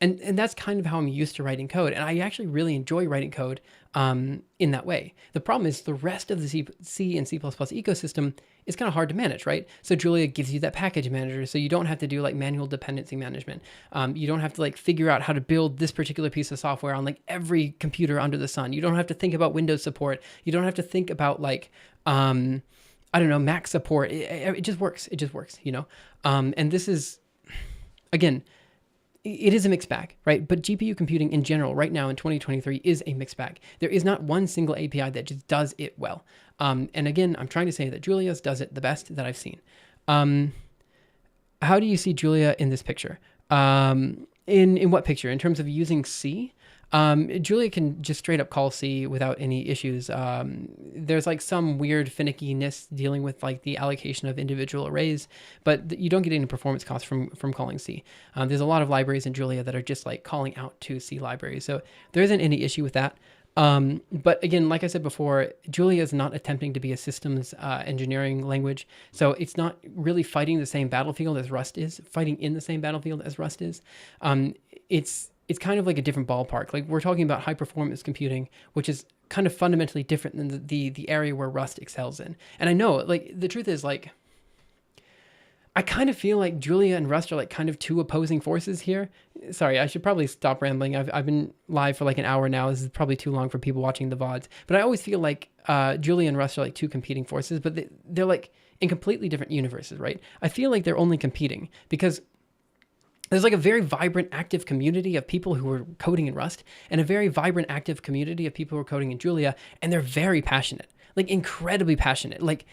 And that's kind of how I'm used to writing code. And I actually really enjoy writing code in that way. The problem is the rest of the C and C++ ecosystem is kind of hard to manage, right? So Julia gives you that package manager, so you don't have to do like manual dependency management. You don't have to like figure out how to build this particular piece of software on like every computer under the sun. You don't have to think about Windows support. You don't have to think about like, I don't know, Mac support. It just works. It just works, you know? And this is, again, it is a mixed bag, right? But GPU computing in general, right now in 2023, is a mixed bag. There is not one single API that just does it well. And again, I'm trying to say that Julia's does it the best that I've seen. How do you see Julia in this picture? In what picture? In terms of using C? Julia can just straight up call C without any issues. There's like some weird finickiness dealing with like the allocation of individual arrays, but you don't get any performance costs from calling C. There's a lot of libraries in Julia that are just like calling out to C libraries. So there isn't any issue with that. But again, like I said before, Julia is not attempting to be a systems engineering language. So it's not really fighting the same battlefield as Rust is, fighting in the same battlefield as Rust is. It's kind of like a different ballpark. Like we're talking about high performance computing, which is kind of fundamentally different than the area where Rust excels in. And I know, like, the truth is, like, I kind of feel like Julia and Rust are like kind of two opposing forces here. Sorry, I should probably stop rambling. I've been live for like an hour now. This is probably too long for people watching the VODs. But I always feel like Julia and Rust are like two competing forces, but they're like in completely different universes, right? I feel like they're only competing because there's like a very vibrant, active community of people who are coding in Rust and a very vibrant, active community of people who are coding in Julia, and they're very passionate, like incredibly passionate. Like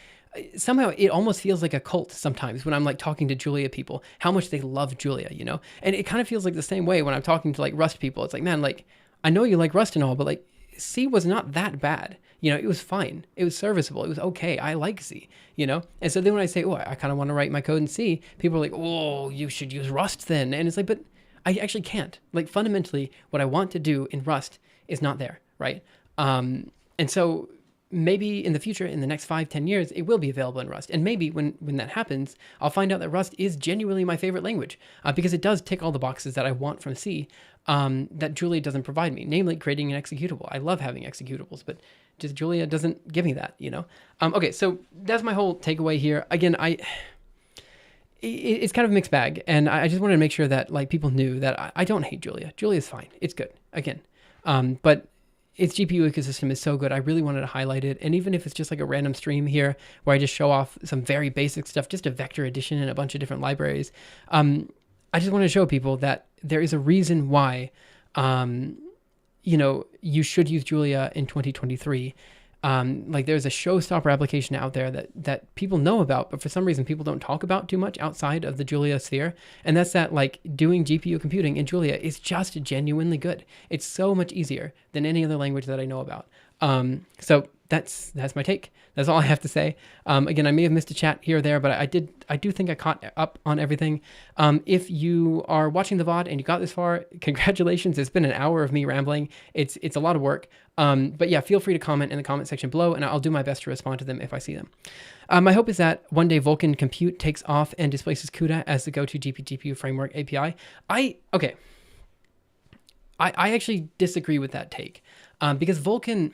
somehow it almost feels like a cult sometimes when I'm like talking to Julia people, how much they love Julia, you know? And it kind of feels like the same way when I'm talking to like Rust people. It's like, man, like I know you like Rust and all, but like C was not that bad. You know, it was fine. It was serviceable. It was okay. I like C, you know? And so then when I say, oh, I kind of want to write my code in C, people are like, oh, you should use Rust then. And it's like, but I actually can't. Like fundamentally, what I want to do in Rust is not there, right? And so maybe in the future, in the next 5-10 years, it will be available in Rust. And maybe when that happens, I'll find out that Rust is genuinely my favorite language because it does tick all the boxes that I want from C that Julia doesn't provide me, namely creating an executable. I love having executables, but just Julia doesn't give me that, you know? Okay, so that's my whole takeaway here. Again, it's kind of a mixed bag, and I just wanted to make sure that like people knew that I don't hate Julia. Julia's fine. It's good, again. But its GPU ecosystem is so good. I really wanted to highlight it. And even if it's just like a random stream here where I just show off some very basic stuff, just a vector addition and a bunch of different libraries, I just want to show people that there is a reason why, you know, you should use Julia in 2023. Like there's a showstopper application out there that people know about, but for some reason people don't talk about too much outside of the Julia sphere. And that's that like doing GPU computing in Julia is just genuinely good. It's so much easier than any other language that I know about. So that's my take. That's all I have to say. Again, I may have missed a chat here or there, but I do think I caught up on everything. If you are watching the VOD and you got this far, congratulations. It's been an hour of me rambling. It's a lot of work. But yeah, feel free to comment in the comment section below, and I'll do my best to respond to them if I see them. My hope is that one day Vulkan Compute takes off and displaces CUDA as the go-to GPGPU framework API. I actually disagree with that take because Vulkan,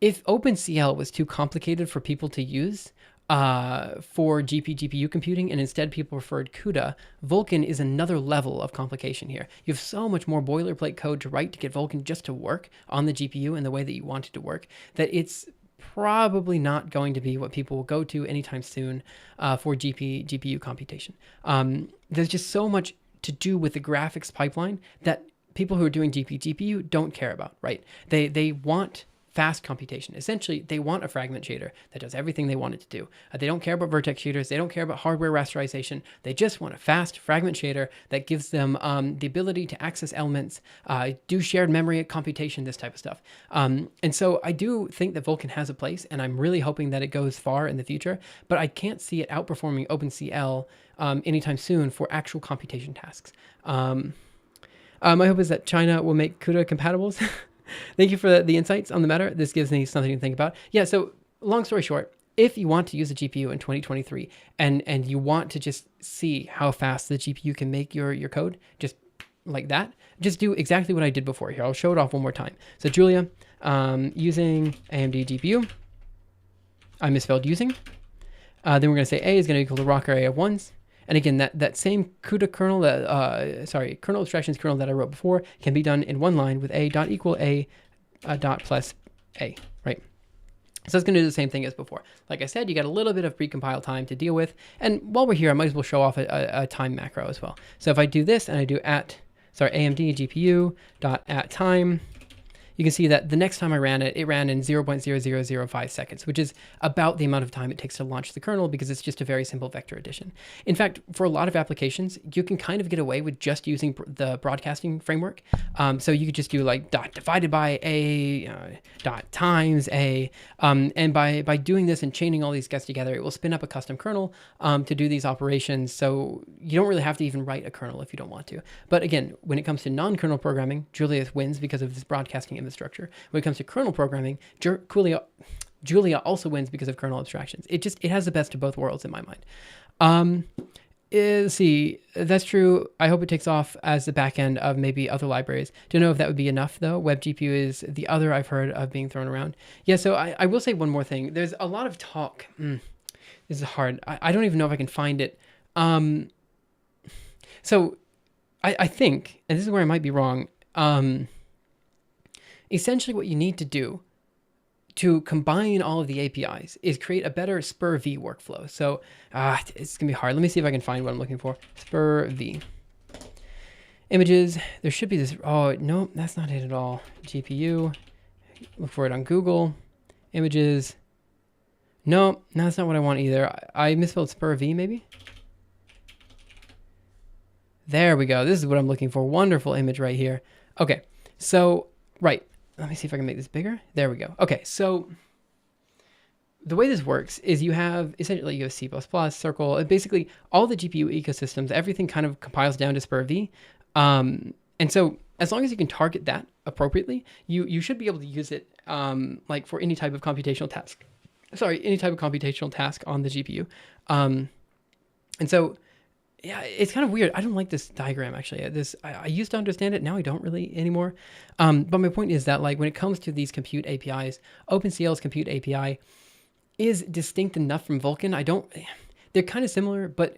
if OpenCL was too complicated for people to use for GPGPU computing and instead people preferred CUDA, Vulkan is another level of complication here. You have so much more boilerplate code to write to get Vulkan just to work on the GPU in the way that you want it to work that it's probably not going to be what people will go to anytime soon for GPU computation. There's just so much to do with the graphics pipeline that people who are doing GPGPU don't care about, right? They want fast computation. Essentially, they want a fragment shader that does everything they want it to do. They don't care about vertex shaders. They don't care about hardware rasterization. They just want a fast fragment shader that gives them the ability to access elements, do shared memory computation, this type of stuff. And so I do think that Vulkan has a place, and I'm really hoping that it goes far in the future, but I can't see it outperforming OpenCL anytime soon for actual computation tasks. My hope is that China will make CUDA compatibles. Thank you for the insights on the matter. This gives me something to think about. Yeah, so long story short, if you want to use a GPU in 2023 and you want to just see how fast the GPU can make your code, just like that, just do exactly what I did before here. I'll show it off one more time. So Julia, using AMD GPU, I misspelled using. Then we're going to say A is going to equal to rock array of ones. And again, that same CUDA kernel, kernel abstractions kernel that I wrote before can be done in one line with a dot equal a dot plus a, right? So it's going to do the same thing as before. Like I said, you got a little bit of precompile time to deal with. And while we're here, I might as well show off a time macro as well. So if I do this and I do AMD GPU dot at time, you can see that the next time I ran it, it ran in 0.0005 seconds, which is about the amount of time it takes to launch the kernel because it's just a very simple vector addition. In fact, for a lot of applications, you can kind of get away with just using the broadcasting framework. So you could just do like dot divided by a, dot times a, and by doing this and chaining all these guys together, it will spin up a custom kernel to do these operations. So you don't really have to even write a kernel if you don't want to. But again, when it comes to non-kernel programming, Julia wins because of this broadcasting infrastructure. When it comes to kernel programming, Julia also wins because of kernel abstractions. It has the best of both worlds in my mind. Let's see, that's true. I hope it takes off as the back end of maybe other libraries. Don't know if that would be enough though. WebGPU is the other I've heard of being thrown around. Yeah, so I will say one more thing. There's a lot of talk. This is hard. I don't even know if I can find it. So I think, and this is where I might be wrong, essentially what you need to do to combine all of the APIs is create a better Spur V workflow. So it's gonna be hard. Let me see if I can find what I'm looking for. Spur V. Images, there should be this, oh, no, that's not it at all. GPU, look for it on Google. Images, no, that's not what I want either. I misspelled Spur V maybe? There we go. This is what I'm looking for. Wonderful image right here. Okay, so, right. Let me see if I can make this bigger. There we go. Okay, so the way this works is you have essentially you have C++, Circle, basically all the GPU ecosystems, everything kind of compiles down to Spur V. And so as long as you can target that appropriately, you should be able to use it like for any type of computational task. Sorry, any type of computational task on the GPU. And so yeah, it's kind of weird. I don't like this diagram actually. I used to understand it. Now I don't really anymore. But my point is that like when it comes to these compute APIs, OpenCL's compute API is distinct enough from Vulkan. They're kind of similar, but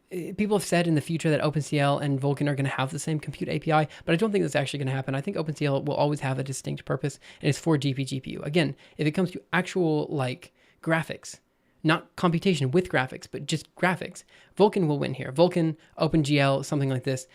people have said in the future that OpenCL and Vulkan are going to have the same compute API, but I don't think that's actually going to happen. I think OpenCL will always have a distinct purpose, and it's for GPGPU. Again, if it comes to actual like graphics, not computation with graphics, but just graphics, Vulkan will win here. Vulkan, OpenGL, something like this,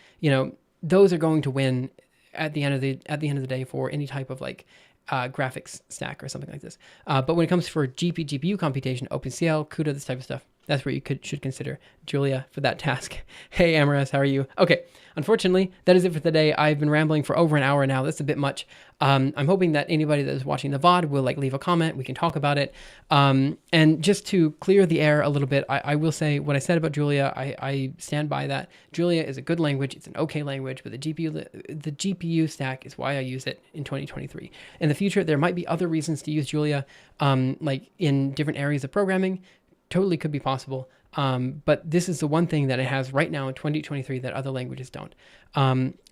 those are going to win at the end of the day for any type of like graphics stack or something like this. But when it comes for GPGPU computation, OpenCL, CUDA, this type of stuff, that's where you should consider Julia for that task. Hey, Amaras, how are you? Okay, unfortunately, that is it for today. I've been rambling for over an hour now. That's a bit much. I'm hoping that anybody that is watching the VOD will like leave a comment. We can talk about it. And just to clear the air a little bit, I will say what I said about Julia, I stand by that. Julia is a good language. It's an okay language, but the GPU stack is why I use it in 2023. In the future, there might be other reasons to use Julia, like in different areas of programming. Totally could be possible. But this is the one thing that it has right now in 2023 that other languages don't.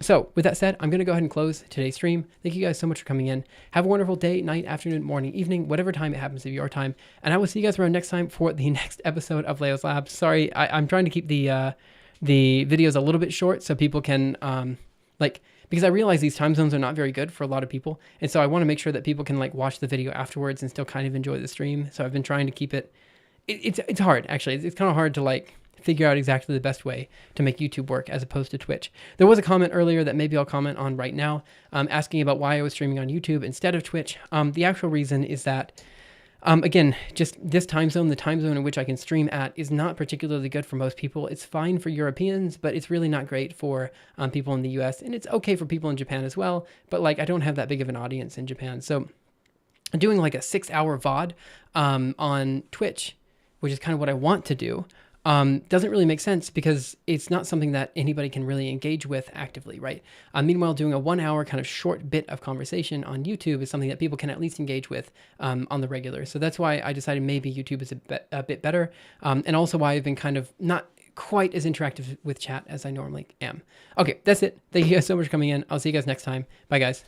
So with that said, I'm going to go ahead and close today's stream. Thank you guys so much for coming in. Have a wonderful day, night, afternoon, morning, evening, whatever time it happens to be your time. And I will see you guys around next time for the next episode of Leo's Labs. Sorry, I'm trying to keep the videos a little bit short so people can Like, because I realize these time zones are not very good for a lot of people. And so I want to make sure that people can like watch the video afterwards and still kind of enjoy the stream. So I've been trying to keep it, it's hard actually. It's kind of hard to like figure out exactly the best way to make YouTube work as opposed to Twitch. There was a comment earlier that maybe I'll comment on right now, asking about why I was streaming on YouTube instead of Twitch. The actual reason is that, again, just this time zone, the time zone in which I can stream at is not particularly good for most people. It's fine for Europeans, but it's really not great for people in the US, and it's okay for people in Japan as well. But like, I don't have that big of an audience in Japan. So doing like a 6-hour VOD on Twitch, which is kind of what I want to do, doesn't really make sense because it's not something that anybody can really engage with actively, right? Meanwhile, doing a 1-hour kind of short bit of conversation on YouTube is something that people can at least engage with on the regular. So that's why I decided maybe YouTube is a bit better, and also why I've been kind of not quite as interactive with chat as I normally am. Okay, that's it. Thank you guys so much for coming in. I'll see you guys next time. Bye, guys.